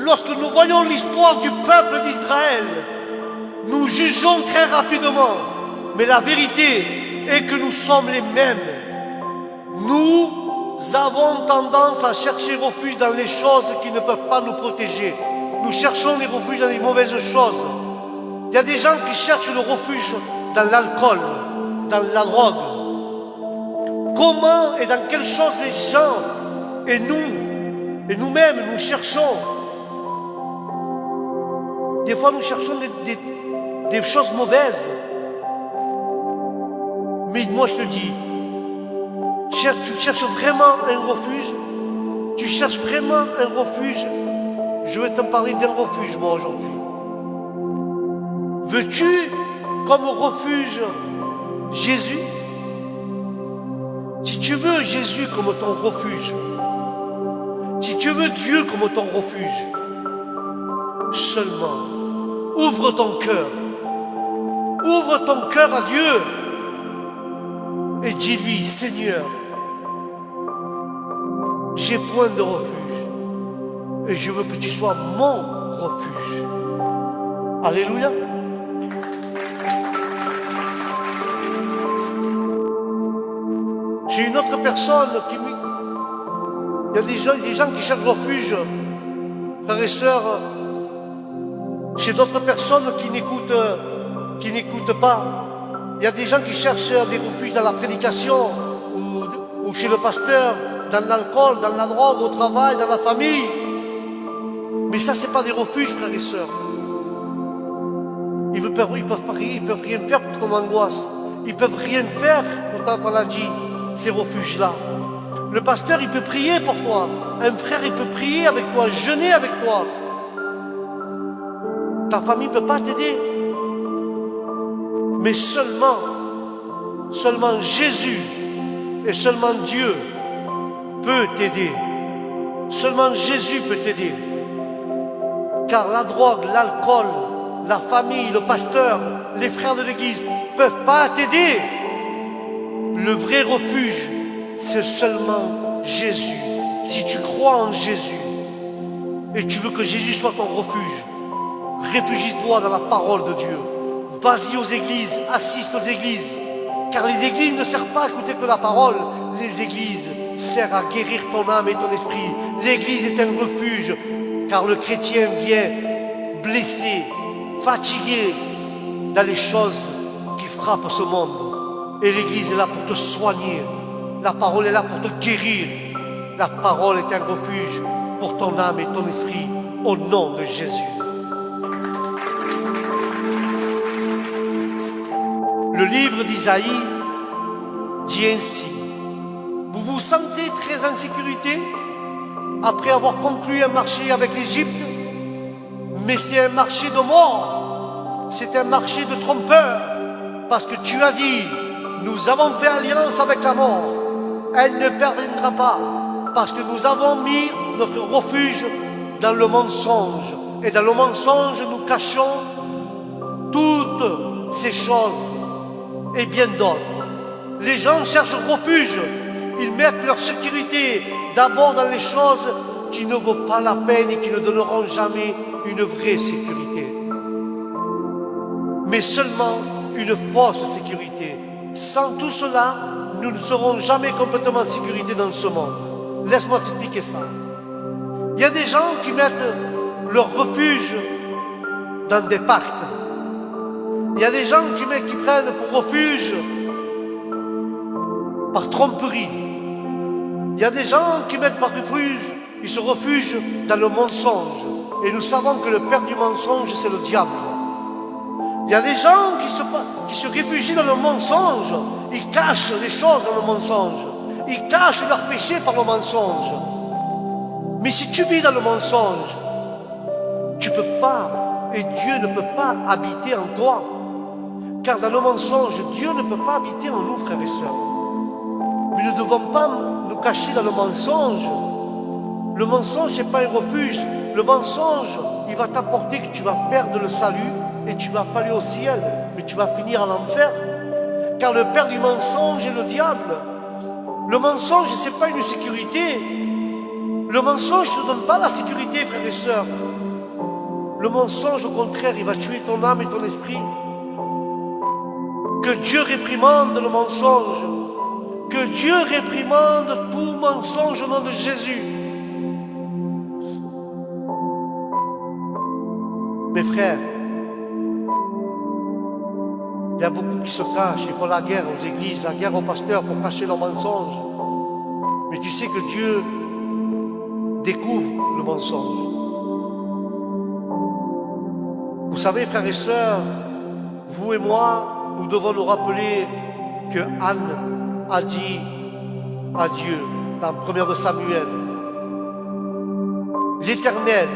lorsque nous voyons l'histoire du peuple d'Israël, nous jugeons très rapidement. Mais la vérité est que nous sommes les mêmes. Nous avons tendance à chercher refuge dans les choses qui ne peuvent pas nous protéger. Nous cherchons les refuges dans les mauvaises choses. Il y a des gens qui cherchent le refuge dans l'alcool, dans la drogue. Comment et dans quelles choses les gens et nous-mêmes nous cherchons. Des fois nous cherchons des choses mauvaises. Mais moi je te dis, tu cherches vraiment un refuge? Tu cherches vraiment un refuge? Je vais te parler d'un refuge moi aujourd'hui. Veux-tu comme refuge Jésus? Si tu veux Jésus comme ton refuge, si tu veux Dieu comme ton refuge, seulement ouvre ton cœur à Dieu et dis-lui, Seigneur, j'ai point de refuge et je veux que tu sois mon refuge. Alléluia. J'ai une autre personne il y a des gens qui cherchent refuge, frères et sœurs, chez d'autres personnes qui n'écoutent pas. Il y a des gens qui cherchent des refuges dans la prédication ou chez le pasteur, dans l'alcool, dans la drogue, au travail, dans la famille. Mais ça, c'est pas des refuges, frères et sœurs. Ils peuvent rien faire pour ton angoisse. Ils peuvent rien faire pour ta maladie, ces refuges-là. Le pasteur, il peut prier pour toi. Un frère, il peut prier avec toi, jeûner avec toi. Ta famille ne peut pas t'aider. Mais seulement Jésus et seulement Dieu peut t'aider. Seulement Jésus peut t'aider. Car la drogue, l'alcool, la famille, le pasteur, les frères de l'église ne peuvent pas t'aider. Le vrai refuge, c'est seulement Jésus. Si tu crois en Jésus et tu veux que Jésus soit ton refuge, réfugie-toi dans la parole de Dieu. Vas-y aux églises, assiste aux églises. Car les églises ne servent pas à écouter que la parole. Les églises servent à guérir ton âme et ton esprit. L'église est un refuge, car le chrétien vient blessé, fatigué dans les choses qui frappent ce monde. Et l'église est là pour te soigner. La parole est là pour te guérir. La parole est un refuge pour ton âme et ton esprit, au nom de Jésus. Le livre d'Isaïe dit ainsi: vous vous sentez très en sécurité après avoir conclu un marché avec l'Égypte, mais c'est un marché de mort, c'est un marché de trompeur, parce que tu as dit, nous avons fait alliance avec la mort, elle ne parviendra pas, parce que nous avons mis notre refuge dans le mensonge, et dans le mensonge nous cachons toutes ces choses et bien d'autres. Les gens cherchent refuge, ils mettent leur sécurité d'abord dans les choses qui ne vaut pas la peine et qui ne donneront jamais une vraie sécurité. Mais seulement une fausse sécurité. Sans tout cela, nous ne serons jamais complètement en sécurité dans ce monde. Laisse-moi t'expliquer ça. Il y a des gens qui mettent leur refuge dans des pactes. Il y a des gens qui prennent pour refuge par tromperie. Il y a des gens qui mettent par refuge, ils se refugent dans le mensonge. Et nous savons que le père du mensonge, c'est le diable. Il y a des gens qui se réfugient dans le mensonge. Ils cachent les choses dans le mensonge. Ils cachent leurs péchés par le mensonge. Mais si tu vis dans le mensonge, tu ne peux pas, et Dieu ne peut pas habiter en toi. Car dans le mensonge, Dieu ne peut pas habiter en nous, frères et sœurs. Mais nous ne devons pas nous cacher dans le mensonge. Le mensonge, ce n'est pas un refuge. Le mensonge, il va t'apporter que tu vas perdre le salut et tu ne vas pas aller au ciel, mais tu vas finir en enfer. Car le père du mensonge est le diable. Le mensonge, ce n'est pas une sécurité. Le mensonge ne te donne pas la sécurité, frères et sœurs. Le mensonge, au contraire, il va tuer ton âme et ton esprit. Que Dieu réprimande le mensonge. Que Dieu réprimande tout mensonge au nom de Jésus. Mes frères, il y a beaucoup qui se cachent. Ils font la guerre aux églises, la guerre aux pasteurs pour cacher leurs mensonges. Mais tu sais que Dieu découvre le mensonge. Vous savez, frères et sœurs, vous et moi, nous devons nous rappeler que Anne a dit à Dieu dans 1 de Samuel, l'Éternel,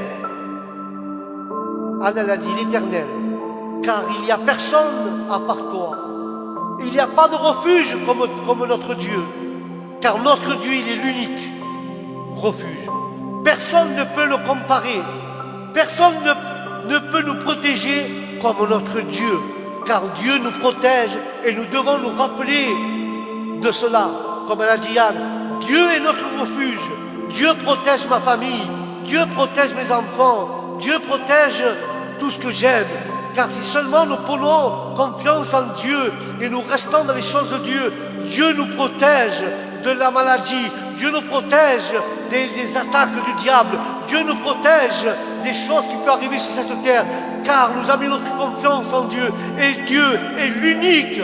Anne elle a dit l'Éternel, car il n'y a personne à part toi. Il n'y a pas de refuge comme notre Dieu, car notre Dieu il est l'unique refuge. Personne ne peut le comparer, personne ne peut nous protéger comme notre Dieu. Car Dieu nous protège et nous devons nous rappeler de cela. Comme elle a dit Anne, Dieu est notre refuge. Dieu protège ma famille. Dieu protège mes enfants. Dieu protège tout ce que j'aime. Car si seulement nous prenons confiance en Dieu et nous restons dans les choses de Dieu, Dieu nous protège de la maladie. Dieu nous protège des attaques du diable. Dieu nous protège des choses qui peuvent arriver sur cette terre. Car nous avons mis notre confiance en Dieu. Et Dieu est l'unique.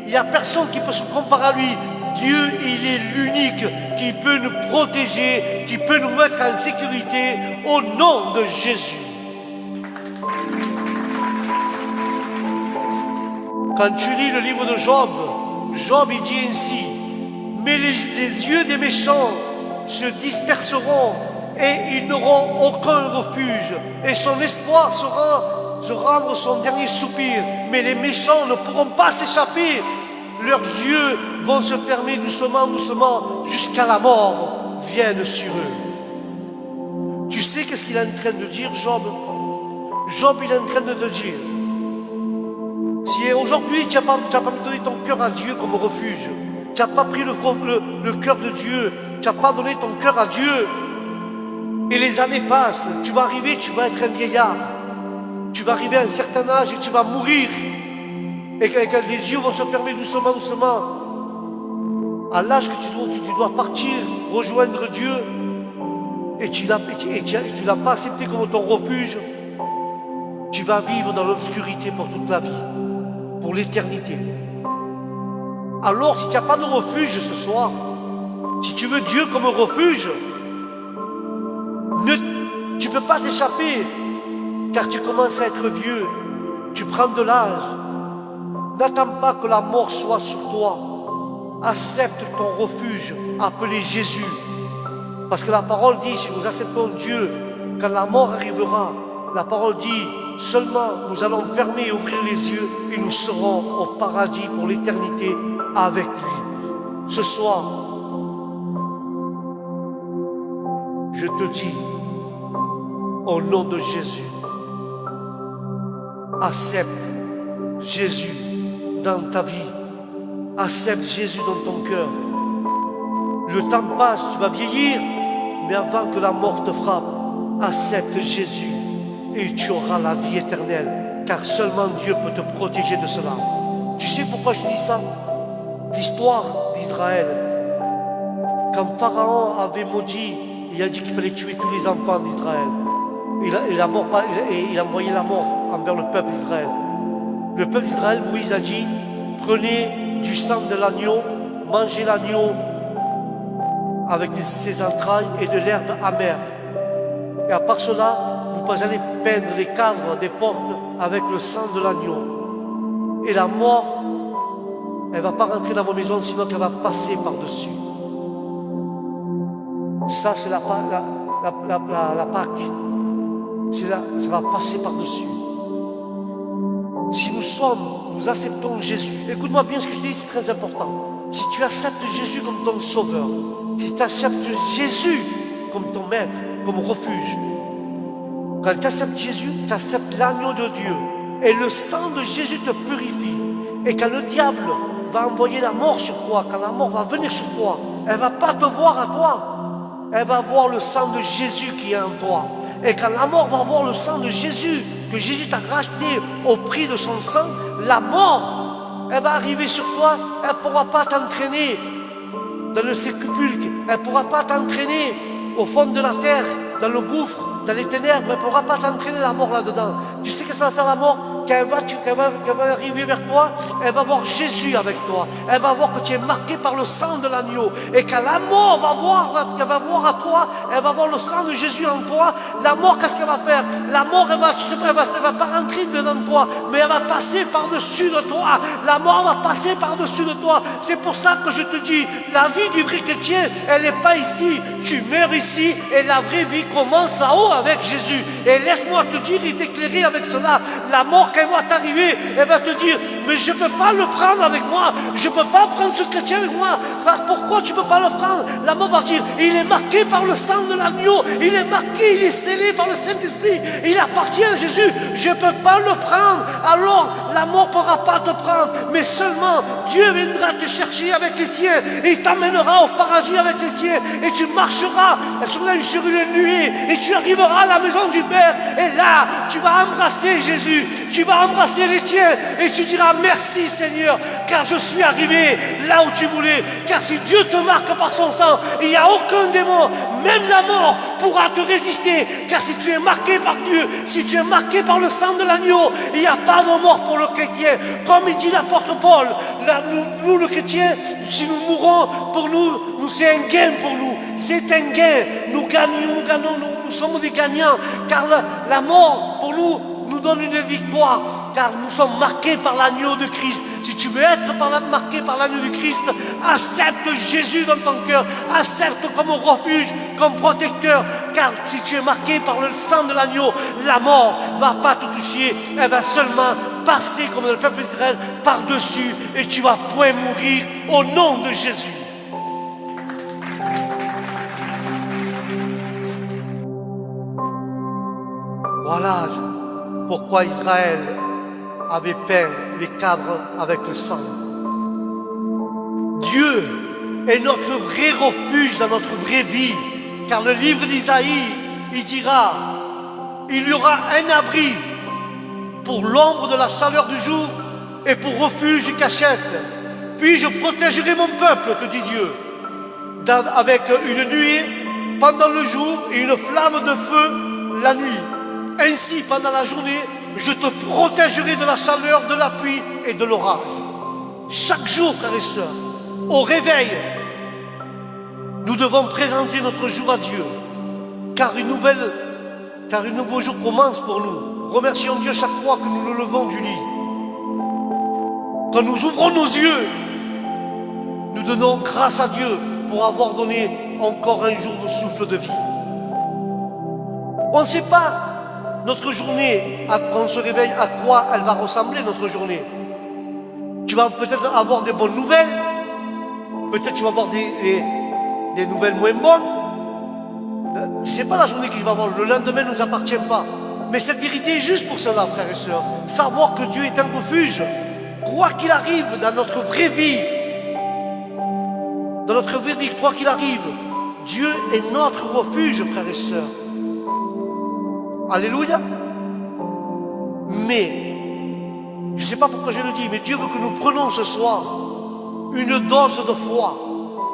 Il n'y a personne qui peut se comparer à lui. Dieu, il est l'unique qui peut nous protéger, qui peut nous mettre en sécurité au nom de Jésus. Quand tu lis le livre de Job, Job il dit ainsi, mais les yeux des méchants se disperseront et ils n'auront aucun refuge. Et son espoir sera de rendre son dernier soupir. Mais les méchants ne pourront pas s'échapper. Leurs yeux vont se fermer doucement, doucement, jusqu'à la mort vienne sur eux. Tu sais qu'est-ce qu'il est en train de dire, Job? Job, il est en train de te dire, si aujourd'hui tu n'as pas donné ton cœur à Dieu comme refuge, tu n'as pas pris le cœur de Dieu, tu n'as pas donné ton cœur à Dieu, et les années passent, tu vas arriver, tu vas être un vieillard, tu vas arriver à un certain âge et tu vas mourir, et quand les yeux vont se fermer doucement, doucement, à l'âge que tu dois partir, rejoindre Dieu, et tu l'as pas accepté comme ton refuge, tu vas vivre dans l'obscurité pour toute la vie, pour l'éternité. Alors, si tu n'as pas de refuge ce soir, si tu veux Dieu comme refuge, tu ne peux pas t'échapper, car tu commences à être vieux, tu prends de l'âge. N'attends pas que la mort soit sur toi. Accepte ton refuge, appelé Jésus. Parce que la parole dit, si nous acceptons Dieu, quand la mort arrivera, la parole dit, seulement nous allons fermer et ouvrir les yeux et nous serons au paradis pour l'éternité avec lui. Ce soir, je te dis, au nom de Jésus, accepte Jésus dans ta vie. Accepte Jésus dans ton cœur. Le temps passe, tu vas vieillir, mais avant que la mort te frappe, accepte Jésus et tu auras la vie éternelle, car seulement Dieu peut te protéger de cela. Tu sais pourquoi je dis ça? L'histoire d'Israël, quand Pharaon avait maudit, il a dit qu'il fallait tuer tous les enfants d'Israël. Il a envoyé la mort envers le peuple d'Israël. Le peuple d'Israël, Moïse a dit, prenez du sang de l'agneau, mangez l'agneau avec ses entrailles et de l'herbe amère. Et à part cela, vous allez peindre les cadres des portes avec le sang de l'agneau. Et la mort, elle ne va pas rentrer dans vos maisons, sinon qu'elle va passer par-dessus. Ça, c'est la Pâque. Ça va passer par-dessus. Si nous acceptons Jésus, écoute-moi bien ce que je dis, c'est très important. Si tu acceptes Jésus comme ton sauveur, si tu acceptes Jésus comme ton maître, comme refuge, quand tu acceptes Jésus, tu acceptes l'agneau de Dieu. Et le sang de Jésus te purifie. Et quand le diable va envoyer la mort sur toi, quand la mort va venir sur toi, elle ne va pas te voir à toi. Elle va voir le sang de Jésus qui est en toi. Et quand la mort va voir le sang de Jésus, que Jésus t'a racheté au prix de son sang, la mort, elle va arriver sur toi, elle ne pourra pas t'entraîner dans le sépulcre, elle ne pourra pas t'entraîner au fond de la terre, dans le gouffre, dans les ténèbres, elle ne pourra pas t'entraîner la mort là-dedans. Tu sais que ça va faire la mort? Quand elle va arriver vers toi, elle va voir Jésus avec toi. Elle va voir que tu es marqué par le sang de l'agneau. Et quand la mort va voir à toi, elle va voir le sang de Jésus en toi. La mort, qu'est-ce qu'elle va faire? La mort, elle va pas rentrer dedans de toi, mais elle va passer par-dessus de toi. La mort va passer par-dessus de toi. C'est pour ça que je te dis, la vie du vrai chrétien, elle n'est pas ici. Tu meurs ici et la vraie vie commence là-haut avec Jésus. Et laisse-moi te dire et t'éclairer avec cela. La mort, quand elle va t'arriver, elle va te dire, mais je ne peux pas le prendre avec moi, je ne peux pas prendre ce chrétien avec moi. Pourquoi tu ne peux pas le prendre? La mort va dire, il est marqué par le sang de l'agneau, il est marqué, il est scellé par le Saint-Esprit, il appartient à Jésus, je ne peux pas le prendre. Alors la mort ne pourra pas te prendre, mais seulement Dieu viendra te chercher avec les tiens, et il t'amènera au paradis avec les tiens, et tu marcheras sur une nuée, et tu arriveras à la maison du Père, et là tu vas embrasser Jésus, tu vas embrasser les tiens et tu diras merci Seigneur, car je suis arrivé là où tu voulais. Car si Dieu te marque par son sang, il n'y a aucun démon, même la mort, pourra te résister. Car si tu es marqué par Dieu, si tu es marqué par le sang de l'agneau, il n'y a pas de mort pour le chrétien. Comme il dit l'apôtre Paul, nous le chrétien, si nous mourons, pour nous c'est un gain pour nous. C'est un gain. Nous gagnons, nous sommes des gagnants. Car la mort, pour nous nous donne une victoire, car nous sommes marqués par l'agneau de Christ. Si tu veux être marqué par l'agneau de Christ, accepte Jésus dans ton cœur, accepte comme refuge, comme protecteur, car si tu es marqué par le sang de l'agneau, la mort ne va pas te toucher, elle va seulement passer comme le peuple d'Israël par-dessus, et tu vas point mourir au nom de Jésus. Voilà pourquoi Israël avait peint les cadres avec le sang. Dieu est notre vrai refuge dans notre vraie vie, car le livre d'Isaïe, il dira, il y aura un abri pour l'ombre de la chaleur du jour et pour refuge et cachette. Puis je protégerai mon peuple, te dit Dieu, avec une nuée pendant le jour et une flamme de feu la nuit. Ainsi, pendant la journée, je te protégerai de la chaleur, de la pluie et de l'orage. Chaque jour, frères et sœurs, au réveil, nous devons présenter notre jour à Dieu, car un nouveau jour commence pour nous. Remercions Dieu chaque fois que nous nous levons du lit. Quand nous ouvrons nos yeux, nous donnons grâce à Dieu pour avoir donné encore un jour de souffle de vie. On ne sait pas notre journée, quand on se réveille, à quoi elle va ressembler notre journée. Tu vas peut-être avoir des bonnes nouvelles, peut-être tu vas avoir des nouvelles moins bonnes. Je ne sais pas la journée qu'il va avoir, le lendemain ne nous appartient pas. Mais cette vérité est juste pour cela, frères et sœurs. Savoir que Dieu est un refuge, quoi qu'il arrive dans notre vraie vie, quoi qu'il arrive, Dieu est notre refuge, frères et sœurs. Alléluia. Mais, je ne sais pas pourquoi je le dis, mais Dieu veut que nous prenions ce soir une dose de foi,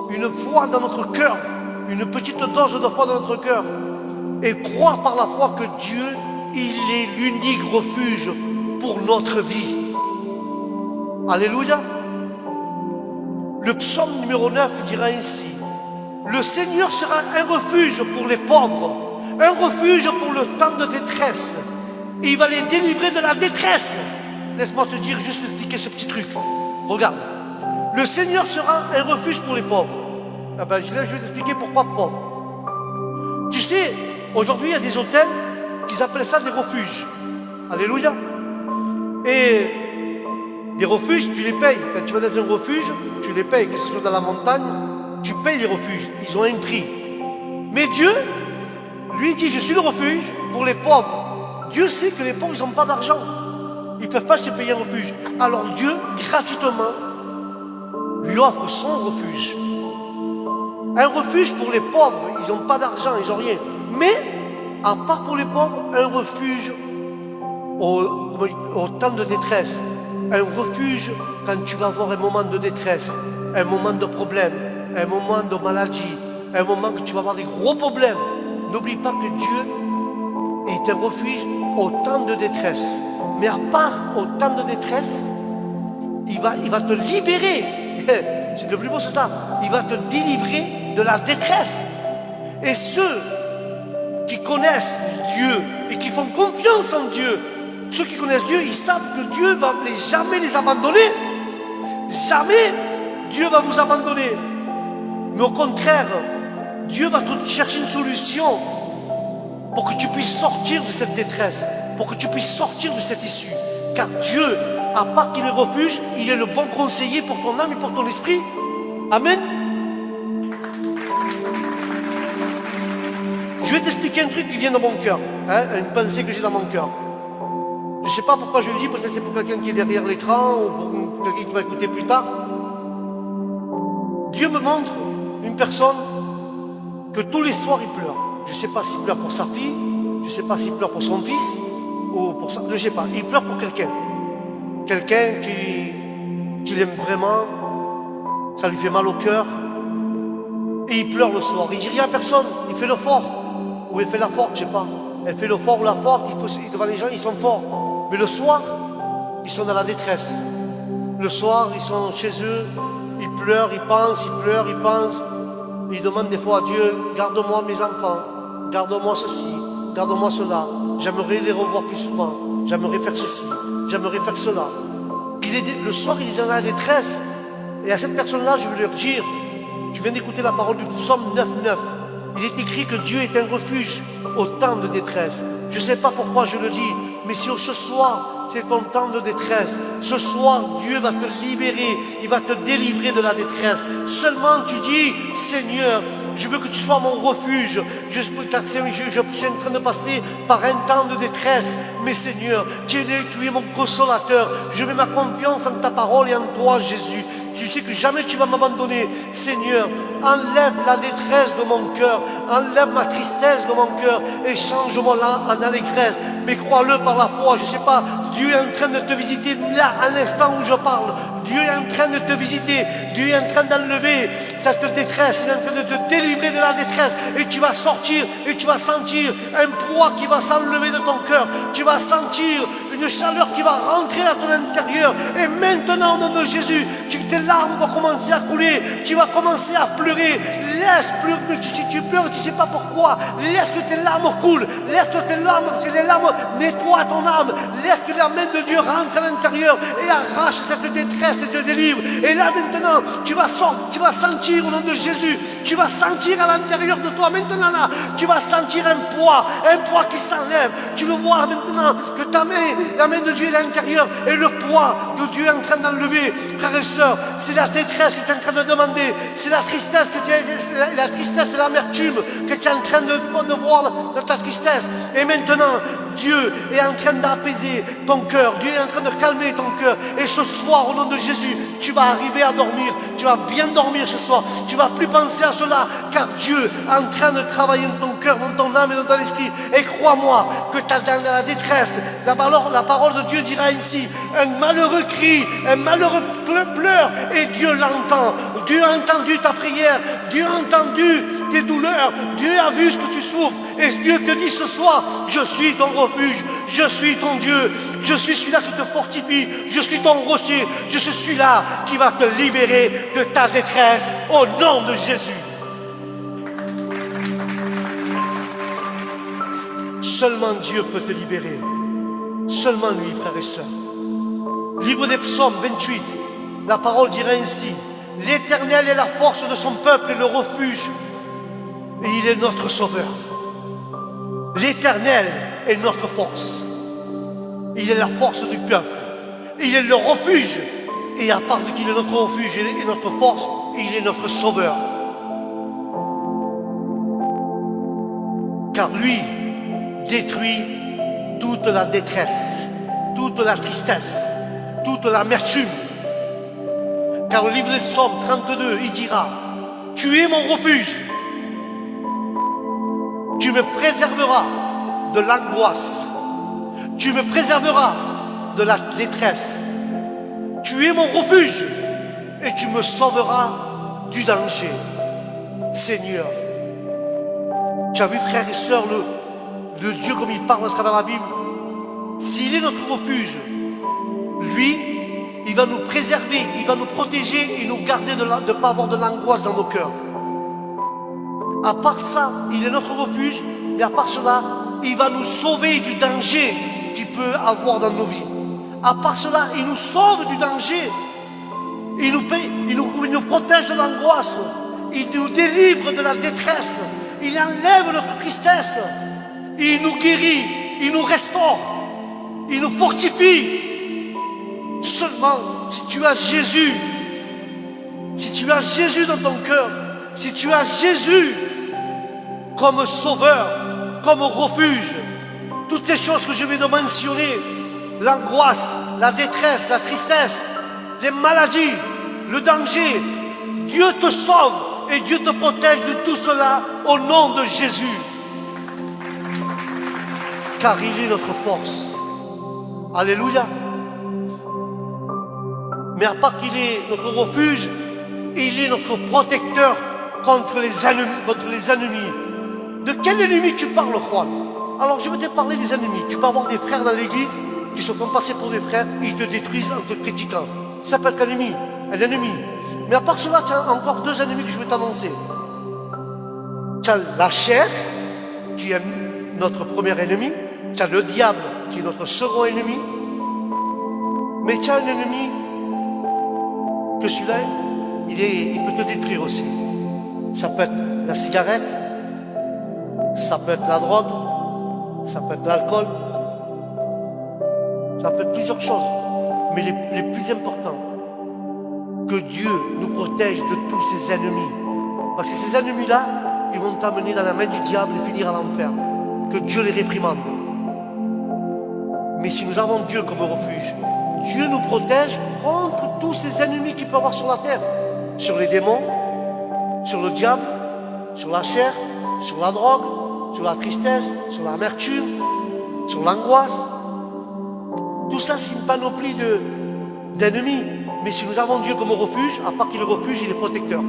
une foi dans notre cœur, une petite dose de foi dans notre cœur, et croire par la foi que Dieu, il est l'unique refuge pour notre vie. Alléluia. Le psaume numéro 9 dira ainsi: le Seigneur sera un refuge pour les pauvres, un refuge pour le temps de détresse. Et il va les délivrer de la détresse. Laisse-moi te dire, juste expliquer ce petit truc. Regarde. Le Seigneur sera un refuge pour les pauvres. Ah ben, je vais t'expliquer pourquoi pauvres. Tu sais, aujourd'hui, il y a des hôtels qui appellent ça des refuges. Alléluia. Et des refuges, tu les payes. Quand tu vas dans un refuge, tu les payes. Que ce soit dans la montagne, tu payes les refuges. Ils ont un prix. Mais Dieu, lui dit, je suis le refuge pour les pauvres. Dieu sait que les pauvres, ils n'ont pas d'argent. Ils ne peuvent pas se payer un refuge. Alors Dieu, gratuitement, lui offre son refuge. Un refuge pour les pauvres. Ils n'ont pas d'argent, ils n'ont rien. Mais, à part pour les pauvres, un refuge au temps de détresse. Un refuge quand tu vas avoir un moment de détresse, un moment de problème, un moment de maladie, un moment que tu vas avoir des gros problèmes. N'oublie pas que Dieu est un refuge au temps de détresse. Mais à part au temps de détresse, il va te libérer. C'est le plus beau, c'est ça. Il va te délivrer de la détresse. Et ceux qui connaissent Dieu et qui font confiance en Dieu, ceux qui connaissent Dieu, ils savent que Dieu ne va jamais les abandonner. Jamais Dieu va vous abandonner. Mais au contraire, Dieu va te chercher une solution pour que tu puisses sortir de cette détresse, pour que tu puisses sortir de cette issue. Car Dieu, à part qu'il est refuge, il est le bon conseiller pour ton âme et pour ton esprit. Amen. Je vais t'expliquer un truc qui vient dans mon cœur, une pensée que j'ai dans mon cœur. Je ne sais pas pourquoi je le dis, peut-être c'est pour quelqu'un qui est derrière l'écran ou pour quelqu'un qui va écouter plus tard. Dieu me montre une personne que tous les soirs il pleure. Je ne sais pas s'il pleure pour sa fille, je ne sais pas s'il pleure pour son fils, ou pour ça, je ne sais pas. Il pleure pour quelqu'un. Quelqu'un qui l'aime vraiment, ça lui fait mal au cœur. Et il pleure le soir. Il ne dit rien à personne, il fait le fort. Ou elle fait la forte, je ne sais pas. Elle fait le fort ou la forte, devant les gens, ils sont forts. Mais le soir, ils sont dans la détresse. Le soir, ils sont chez eux, ils pleurent, ils pensent, ils pleurent, ils pensent. Ils demandent des fois à Dieu, garde-moi mes enfants, garde-moi ceci, garde-moi cela. J'aimerais les revoir plus souvent. j'aimerais faire ceci, j'aimerais faire cela. Le soir, il est dans la détresse. Et à cette personne-là, je veux leur dire, tu viens d'écouter la parole du psaume 9.9. Il est écrit que Dieu est un refuge au temps de détresse. Je ne sais pas pourquoi je le dis, mais si ce soir, c'est ton temps de détresse, ce soir, Dieu va te libérer, il va te délivrer de la détresse. Seulement tu dis, Seigneur, je veux que tu sois mon refuge. Je suis en train de passer par un temps de détresse. Mais Seigneur, tu es mon consolateur. Je mets ma confiance en ta parole et en toi, Jésus. Tu sais que jamais tu vas m'abandonner. Seigneur, enlève la détresse de mon cœur. Enlève ma tristesse de mon cœur. Et change-moi là en allégresse. Mais crois-le par la foi. Je ne sais pas, Dieu est en train de te visiter là, à l'instant où je parle. Dieu est en train de te visiter. Dieu est en train d'enlever cette détresse. Il est en train de te délivrer de la détresse. Et tu vas sortir et tu vas sentir un poids qui va s'enlever de ton cœur. Tu vas sentir une chaleur qui va rentrer à ton intérieur. Et maintenant, au nom de Jésus, tes larmes vont commencer à couler. Tu vas commencer à pleurer. Laisse pleurer. Tu pleures, tu ne sais pas pourquoi. Laisse que tes larmes coulent. Laisse que tes larmes nettoient ton âme. Laisse que la main de Dieu rentre à l'intérieur et arrache cette détresse et te délivre. Et là maintenant, tu vas sentir au nom de Jésus. Tu vas sentir à l'intérieur de toi. Maintenant là, tu vas sentir un poids qui s'enlève. Tu le vois maintenant que la main de Dieu est à l'intérieur et le poids de Dieu est en train d'enlever. Frères et sœurs, c'est la détresse que tu es en train de demander. C'est la tristesse la tristesse et l'amertume que tu es en train de voir dans ta tristesse. Et maintenant, Dieu est en train d'apaiser ton cœur. Dieu est en train de calmer ton cœur. Et ce soir, au nom de Jésus, tu vas arriver à dormir. Tu vas bien dormir ce soir. Tu ne vas plus penser à cela, car Dieu est en train de travailler dans ton cœur, dans ton âme et dans ton esprit. Et crois-moi que tu es dans la détresse. La parole de Dieu dira ainsi, un malheureux crie, un malheureux pleure, et Dieu l'entend. Dieu a entendu ta prière. Dieu a entendu tes douleurs. Dieu a vu ce que tu souffres. Et Dieu te dit ce soir, je suis ton refuge, je suis ton Dieu, je suis celui-là qui te fortifie, je suis ton rocher, je suis celui-là qui va te libérer de ta détresse au nom de Jésus. Seulement Dieu peut te libérer, seulement lui, frères et sœurs. Livre des psaumes 28, la parole dira ainsi, l'Éternel est la force de son peuple et le refuge, et il est notre sauveur. L'Éternel est notre force. Il est la force du peuple. Il est le refuge. Et à part de qu'il est notre refuge et notre force, il est notre sauveur. Car lui détruit toute la détresse, toute la tristesse, toute l'amertume. Car au livre des psaumes 32, il dira, tu es mon refuge. Tu me préserveras de l'angoisse. Tu me préserveras de la détresse. Tu es mon refuge et tu me sauveras du danger. Seigneur, tu as vu, frères et sœurs, le Dieu comme il parle à travers la Bible. S'il est notre refuge, lui, il va nous préserver, il va nous protéger et nous garder de ne pas avoir de l'angoisse dans nos cœurs. À part ça, il est notre refuge, mais à part cela, il va nous sauver du danger qu'il peut avoir dans nos vies. À part cela, il nous sauve du danger. Il nous protège de l'angoisse. Il nous délivre de la détresse. Il enlève notre tristesse. Il nous guérit. Il nous restaure. Il nous fortifie. Seulement, si tu as Jésus, dans ton cœur, si tu as Jésus comme sauveur, comme refuge, toutes ces choses que je vais de mentionner, l'angoisse, la détresse, la tristesse, les maladies, le danger, Dieu te sauve et Dieu te protège de tout cela au nom de Jésus. Car il est notre force. Alléluia. Mais à part qu'il est notre refuge, il est notre protecteur contre les ennemis. De quel ennemi tu parles, Juan? Alors je vais te parler des ennemis. Tu peux avoir des frères dans l'église qui se font passer pour des frères et ils te détruisent en te critiquant. Ça peut être un ennemi. Mais à part cela, tu as encore deux ennemis que je vais t'annoncer. Tu as la chair, qui est notre premier ennemi. Tu as le diable, qui est notre second ennemi, mais tu as un ennemi que celui-là, il peut te détruire aussi. Ça peut être la cigarette, ça peut être la drogue, ça peut être l'alcool, ça peut être plusieurs choses. Mais les plus importants, que Dieu nous protège de tous ses ennemis. Parce que ces ennemis-là, ils vont t'amener dans la main du diable et finir à l'enfer. Que Dieu les réprimande. Mais si nous avons Dieu comme refuge, Dieu nous protège contre tous ces ennemis qu'il peut avoir sur la terre. Sur les démons, sur le diable, sur la chair, sur la drogue, sur la tristesse, sur l'amertume, sur l'angoisse. Tout ça, c'est une panoplie d'ennemis. Mais si nous avons Dieu comme refuge, à part qu'il est refuge, il est protecteur.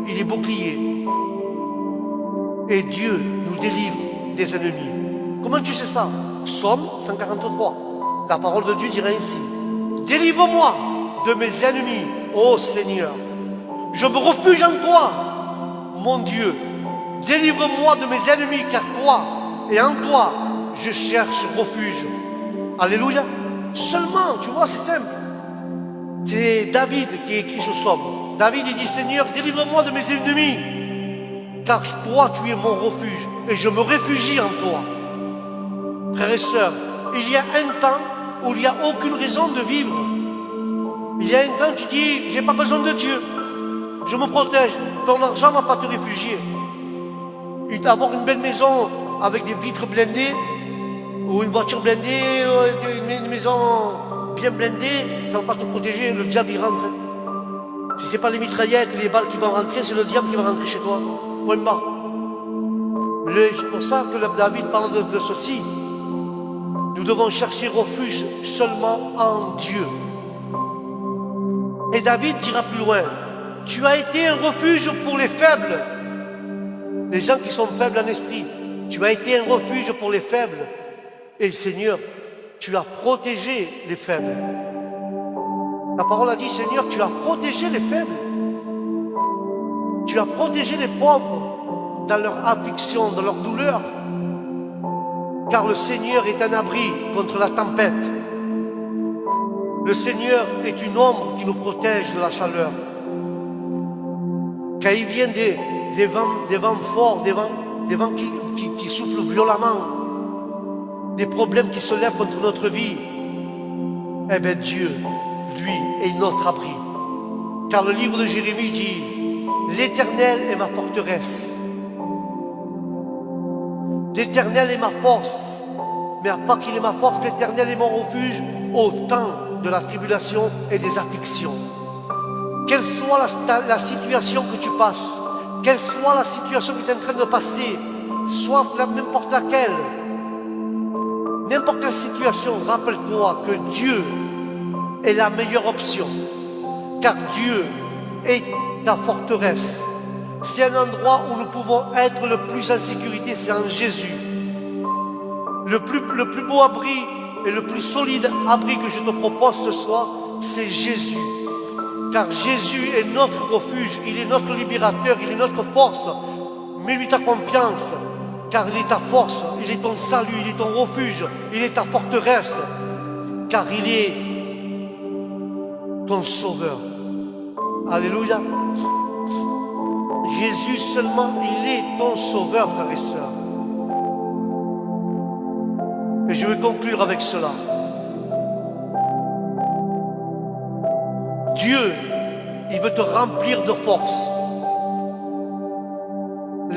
Il est bouclier. Et Dieu nous délivre des ennemis. Comment tu sais ça? Psaume 143. La parole de Dieu dirait ainsi. Délivre-moi de mes ennemis, ô Seigneur. Je me refuge en toi, mon Dieu. Délivre-moi de mes ennemis, car toi, et en toi, je cherche refuge. Alléluia. Seulement, tu vois, c'est simple. C'est David qui écrit ce psaume. David, il dit, Seigneur, délivre-moi de mes ennemis, car toi, tu es mon refuge, et je me réfugie en toi. Frères et sœurs, il y a un temps où il n'y a aucune raison de vivre. Il y a un temps où tu dis, j'ai pas besoin de Dieu, je me protège, ton argent ne va pas te réfugier. Avoir une belle maison avec des vitres blindées, ou une voiture blindée, ou une maison bien blindée, ça ne va pas te protéger, le diable il rentre. Si ce n'est pas les mitraillettes, les balles qui vont rentrer, c'est le diable qui va rentrer chez toi. Point barre. C'est pour ça que David parle de ceci. Nous devons chercher refuge seulement en Dieu. Et David dira plus loin, tu as été un refuge pour les faibles. Les gens qui sont faibles en esprit, tu as été un refuge pour les faibles. Et Seigneur, tu as protégé les faibles. La parole a dit, Seigneur, tu as protégé les faibles. Tu as protégé les pauvres dans leur affliction, dans leur douleur. Car le Seigneur est un abri contre la tempête. Le Seigneur est une ombre qui nous protège de la chaleur. Quand il vient des vents forts, des vents qui soufflent violemment, des problèmes qui se lèvent contre notre vie, eh bien Dieu, lui, est notre abri. Car le livre de Jérémie dit, l'Éternel est ma forteresse. L'Éternel est ma force. Mais à part qu'il est ma force, l'Éternel est mon refuge au temps de la tribulation et des afflictions. Quelle soit la situation que tu passes, quelle soit la situation que tu es en train de passer, soit n'importe laquelle, n'importe quelle situation, rappelle-toi que Dieu est la meilleure option. Car Dieu est ta forteresse. C'est un endroit où nous pouvons être le plus en sécurité, c'est en Jésus. Le plus beau abri et le plus solide abri que je te propose ce soir, c'est Jésus. Car Jésus est notre refuge, il est notre libérateur, il est notre force. Mets-lui ta confiance, car il est ta force, il est ton salut, il est ton refuge, il est ta forteresse, car il est ton sauveur. Alléluia. Jésus seulement, il est ton sauveur, frères et sœurs. Et je vais conclure avec cela. Dieu, il veut te remplir de force.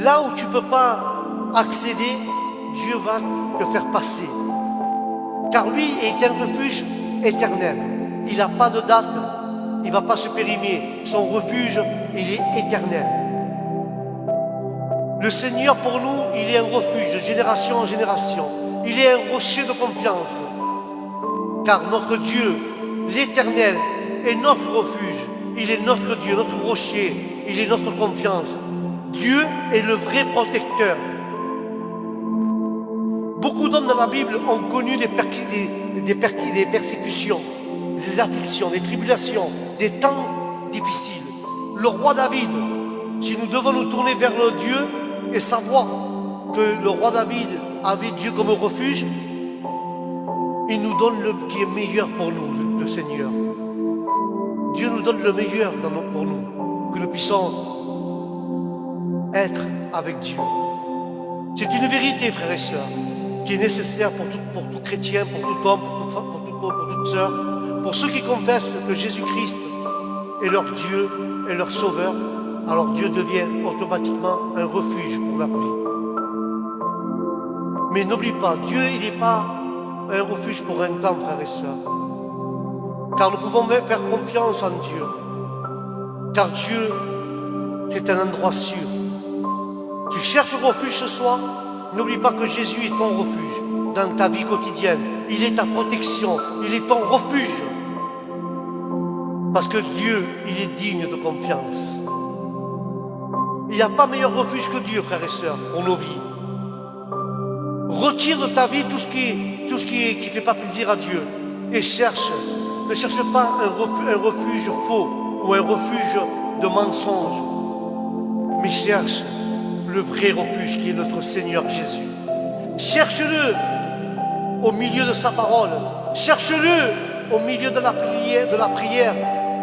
Là où tu ne peux pas accéder, Dieu va te faire passer. Car lui est un refuge éternel. Il n'a pas de date, il ne va pas se périmer. Son refuge, il est éternel. Le Seigneur pour nous, il est un refuge de génération en génération. Il est un rocher de confiance. Car notre Dieu, l'Éternel, est notre refuge. Il est notre Dieu, notre rocher. Il est notre confiance. Dieu est le vrai protecteur. Beaucoup d'hommes dans la Bible ont connu des persécutions, des afflictions, des tribulations, des temps difficiles. Le roi David, si nous devons nous tourner vers le Dieu et savoir que le roi David avait Dieu comme refuge, il nous donne le qui est meilleur pour nous, le Seigneur. Dieu nous donne le meilleur pour nous, que nous puissions être avec Dieu. C'est une vérité, frères et sœurs, qui est nécessaire pour tout chrétien, pour tout homme, pour toute sœur, pour ceux qui confessent que Jésus-Christ est leur Dieu et leur Sauveur. Alors Dieu devient automatiquement un refuge pour leur vie. Mais n'oublie pas, Dieu, il n'est pas un refuge pour un temps, frères et sœurs. Car nous pouvons faire confiance en Dieu. Car Dieu, c'est un endroit sûr. Tu cherches refuge ce soir, n'oublie pas que Jésus est ton refuge dans ta vie quotidienne. Il est ta protection, il est ton refuge. Parce que Dieu, il est digne de confiance. Il n'y a pas meilleur refuge que Dieu, frères et sœurs, pour nos vies. Retire de ta vie tout ce qui fait pas plaisir à Dieu. Et cherche. Ne cherche pas un refuge faux ou un refuge de mensonges. Mais cherche le vrai refuge qui est notre Seigneur Jésus. Cherche-le au milieu de sa parole. Cherche-le au milieu de la prière.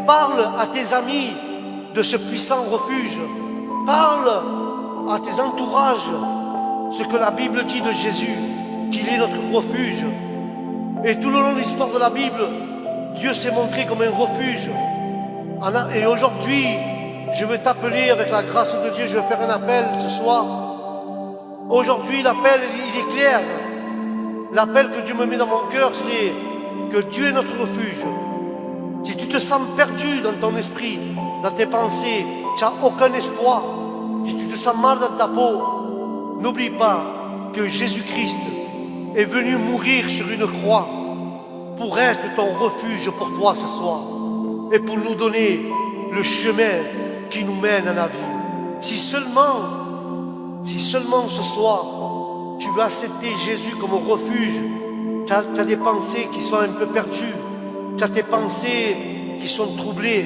Parle à tes amis de ce puissant refuge. Parle à tes entourages ce que la Bible dit de Jésus, qu'il est notre refuge. Et tout le long de l'histoire de la Bible, Dieu s'est montré comme un refuge. Et aujourd'hui, je veux t'appeler avec la grâce de Dieu, je vais faire un appel ce soir. Aujourd'hui, l'appel, il est clair. L'appel que Dieu me met dans mon cœur, c'est que Dieu est notre refuge. Si tu te sens perdu dans ton esprit, dans tes pensées, tu n'as aucun espoir, si tu te sens mal dans ta peau, n'oublie pas que Jésus-Christ est venu mourir sur une croix pour être ton refuge pour toi ce soir et pour nous donner le chemin qui nous mène à la vie. Si seulement ce soir tu veux accepter Jésus comme refuge, tu as des pensées qui sont un peu perdues, tu as tes pensées qui sont troublées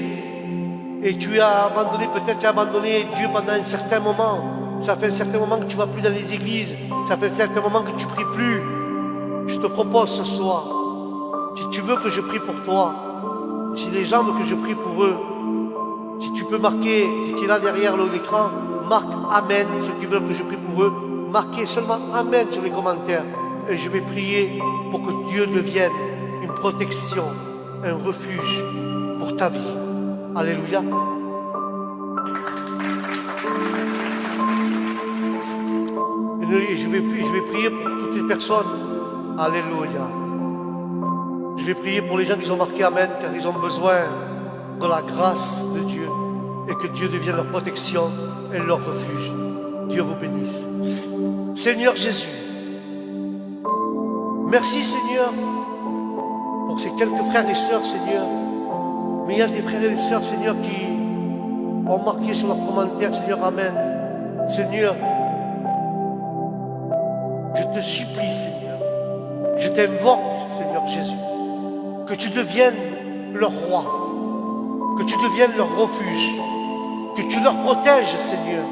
et tu as abandonné, peut-être tu as abandonné Dieu pendant un certain moment. Ça fait un certain moment que tu ne vas plus dans les églises, ça fait un certain moment que tu ne pries plus. Je te propose ce soir, si tu veux que je prie pour toi, si les gens veulent que je prie pour eux, si tu peux marquer, si tu es là derrière l'écran, marque Amen, ceux qui veulent que je prie pour eux, marquez seulement Amen sur les commentaires. Et je vais prier pour que Dieu devienne une protection, un refuge pour ta vie. Alléluia. Et je vais prier pour toutes les personnes. Alléluia. Je vais prier pour les gens qui ont marqué Amen, car ils ont besoin de la grâce de Dieu et que Dieu devienne leur protection et leur refuge. Dieu vous bénisse. Seigneur Jésus, merci Seigneur pour ces quelques frères et sœurs, Seigneur. Mais il y a des frères et des sœurs, Seigneur, qui ont marqué sur leurs commentaires, Seigneur, Amen. Seigneur, je te supplie, Seigneur, je t'invoque, Seigneur Jésus, que tu deviennes leur roi, que tu deviennes leur refuge, que tu leur protèges, Seigneur,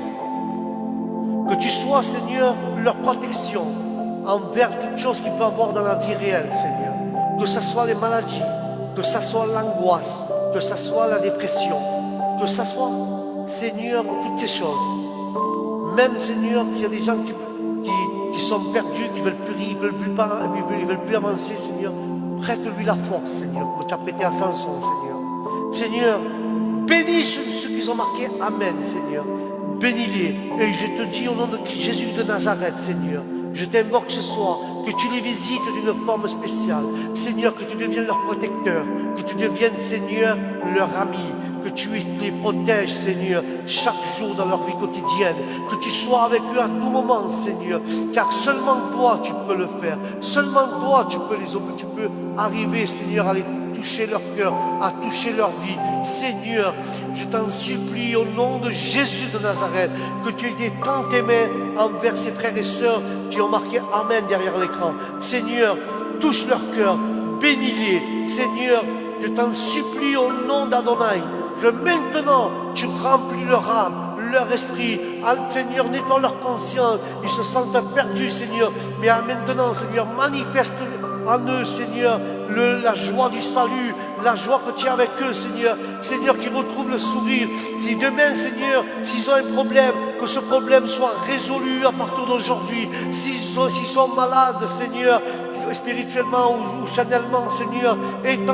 que tu sois, Seigneur, leur protection envers toutes choses qu'ils peuvent avoir dans la vie réelle, Seigneur, que ce soit les maladies, que ce soit l'angoisse, que ce soit la dépression, que ce soit, Seigneur, toutes ces choses. Même, Seigneur, s'il y a des gens qui sont perdus, qui ne veulent plus avancer, Seigneur, prête-lui la force, Seigneur, comme tu as prêté à Samson, Seigneur. Seigneur, bénis ceux qui ont marqué Amen, Seigneur. Bénis-les. Et je te dis au nom de Jésus de Nazareth, Seigneur, je t'invoque ce soir, que tu les visites d'une forme spéciale. Seigneur, que tu deviennes leur protecteur, que tu deviennes, Seigneur, leur ami, que tu les protèges, Seigneur, chaque jour dans leur vie quotidienne, que tu sois avec eux à tout moment, Seigneur, car seulement toi, tu peux le faire. Seulement toi, tu peux arriver, Seigneur, à les toucher leur cœur, à toucher leur vie. Seigneur, je t'en supplie au nom de Jésus de Nazareth, que tu aies tant tes mains envers ces frères et sœurs qui ont marqué Amen derrière l'écran. Seigneur, touche leur cœur, bénis-les. Seigneur, je t'en supplie au nom d'Adonai, que maintenant tu remplis leur âme, leur esprit Seigneur, nettoie leur conscience. Ils se sentent perdus, Seigneur. Mais maintenant, Seigneur, manifeste en eux, Seigneur, la joie du salut, la joie que tu as avec eux, Seigneur. Seigneur, qu'ils retrouvent le sourire. Si demain, Seigneur, s'ils ont un problème, que ce problème soit résolu à partir d'aujourd'hui. S'ils sont malades, Seigneur, spirituellement ou charnellement, Seigneur, étends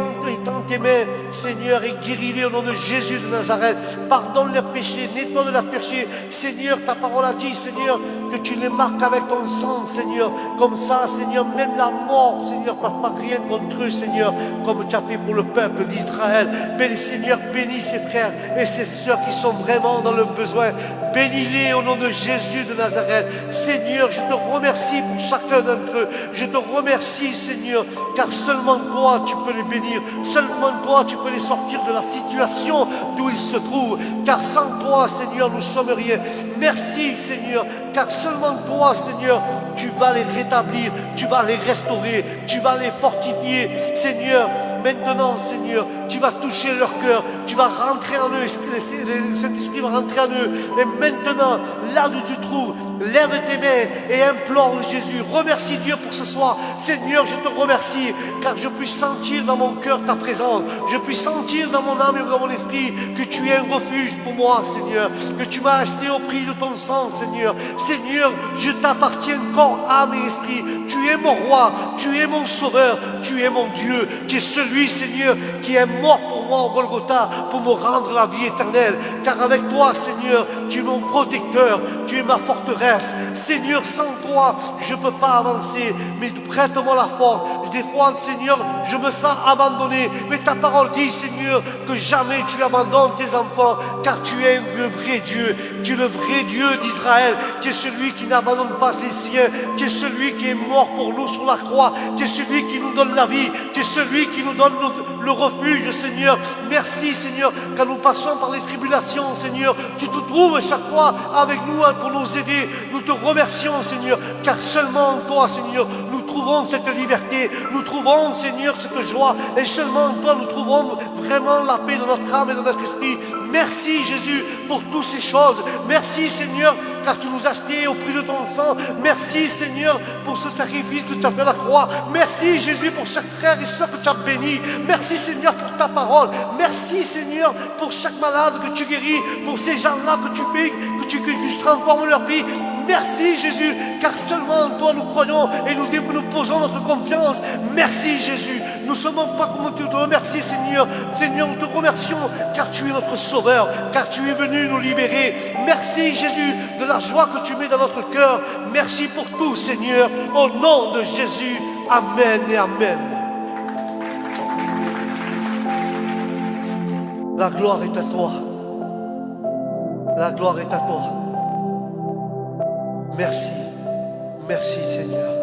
tes mains, Seigneur, et guéris-les au nom de Jésus de Nazareth. Pardonne leurs péchés, nettoie de leurs péchés. Seigneur, ta parole a dit, Seigneur, que tu les marques avec ton sang, Seigneur. Comme ça, Seigneur, même la mort, Seigneur, pas rien contre eux, Seigneur, comme tu as fait pour le peuple d'Israël. Mais Seigneur, bénis ses frères et ses sœurs qui sont vraiment dans le besoin. Bénis-les au nom de Jésus de Nazareth. Seigneur, je te remercie pour chacun d'entre eux. Je te remercie, Seigneur, car seulement toi, tu peux les bénir. Seulement toi, tu peux les sortir de la situation d'où ils se trouvent. Car sans toi, Seigneur, nous ne sommes rien. Merci, Seigneur, car seulement toi, Seigneur, tu vas les rétablir, tu vas les restaurer, tu vas les fortifier. Seigneur, maintenant, Seigneur, tu vas toucher leur cœur, tu vas rentrer en eux, Saint-Esprit va rentrer en eux. Et maintenant, là où tu te trouves, lève tes mains et implore Jésus. Remercie Dieu pour ce soir. Seigneur, je te remercie, car je puis sentir dans mon cœur ta présence. Je puis sentir dans mon âme et dans mon esprit que tu es un refuge pour moi, Seigneur, que tu m'as acheté au prix de ton sang, Seigneur. Seigneur, je t'appartiens corps, âme et esprit. Tu es mon roi, tu es mon sauveur, tu es mon Dieu. Tu es celui, Seigneur, qui est mort pour moi au Golgotha, pour me rendre la vie éternelle. Car avec toi, Seigneur, tu es mon protecteur, tu es ma forteresse. Seigneur, sans toi, je ne peux pas avancer, mais prête-moi la force. Des fois, Seigneur, je me sens abandonné, mais ta parole dit, Seigneur, que jamais tu abandonnes tes enfants, car tu es le vrai Dieu. Tu es le vrai Dieu d'Israël. Tu es celui qui n'abandonne pas les siens. Tu es celui qui est mort pour nous sur la croix. Tu es celui qui nous donne la vie. Tu es celui qui nous donne le refuge, Seigneur. Merci, Seigneur, quand nous passons par les tribulations, Seigneur, tu te trouves chaque fois avec nous pour nous aider. Nous te remercions, Seigneur, car seulement en toi, Seigneur, nous trouvons cette liberté, nous trouvons, Seigneur, cette joie, et seulement en toi, nous trouvons vraiment la paix dans notre âme et dans notre esprit. Merci, Jésus, pour toutes ces choses. Merci, Seigneur, car tu nous as achetés au prix de ton sang. Merci, Seigneur, pour ce sacrifice que tu as fait à la croix. Merci, Jésus, pour chaque frère et soeur que tu as béni. Merci, Seigneur, pour ta parole. Merci, Seigneur, pour chaque malade que tu guéris, pour ces gens-là que tu fais, que tu transformes leur vie. Merci, Jésus, car seulement en toi nous croyons et nous posons notre confiance. Merci, Jésus. Nous ne sommes pas comme tu te remercies, Seigneur. Seigneur, nous te remercions car tu es notre sauveur, car tu es venu nous libérer. Merci, Jésus, de la joie que tu mets dans notre cœur. Merci pour tout, Seigneur. Au nom de Jésus, Amen et Amen. La gloire est à toi. La gloire est à toi. Merci, merci Seigneur.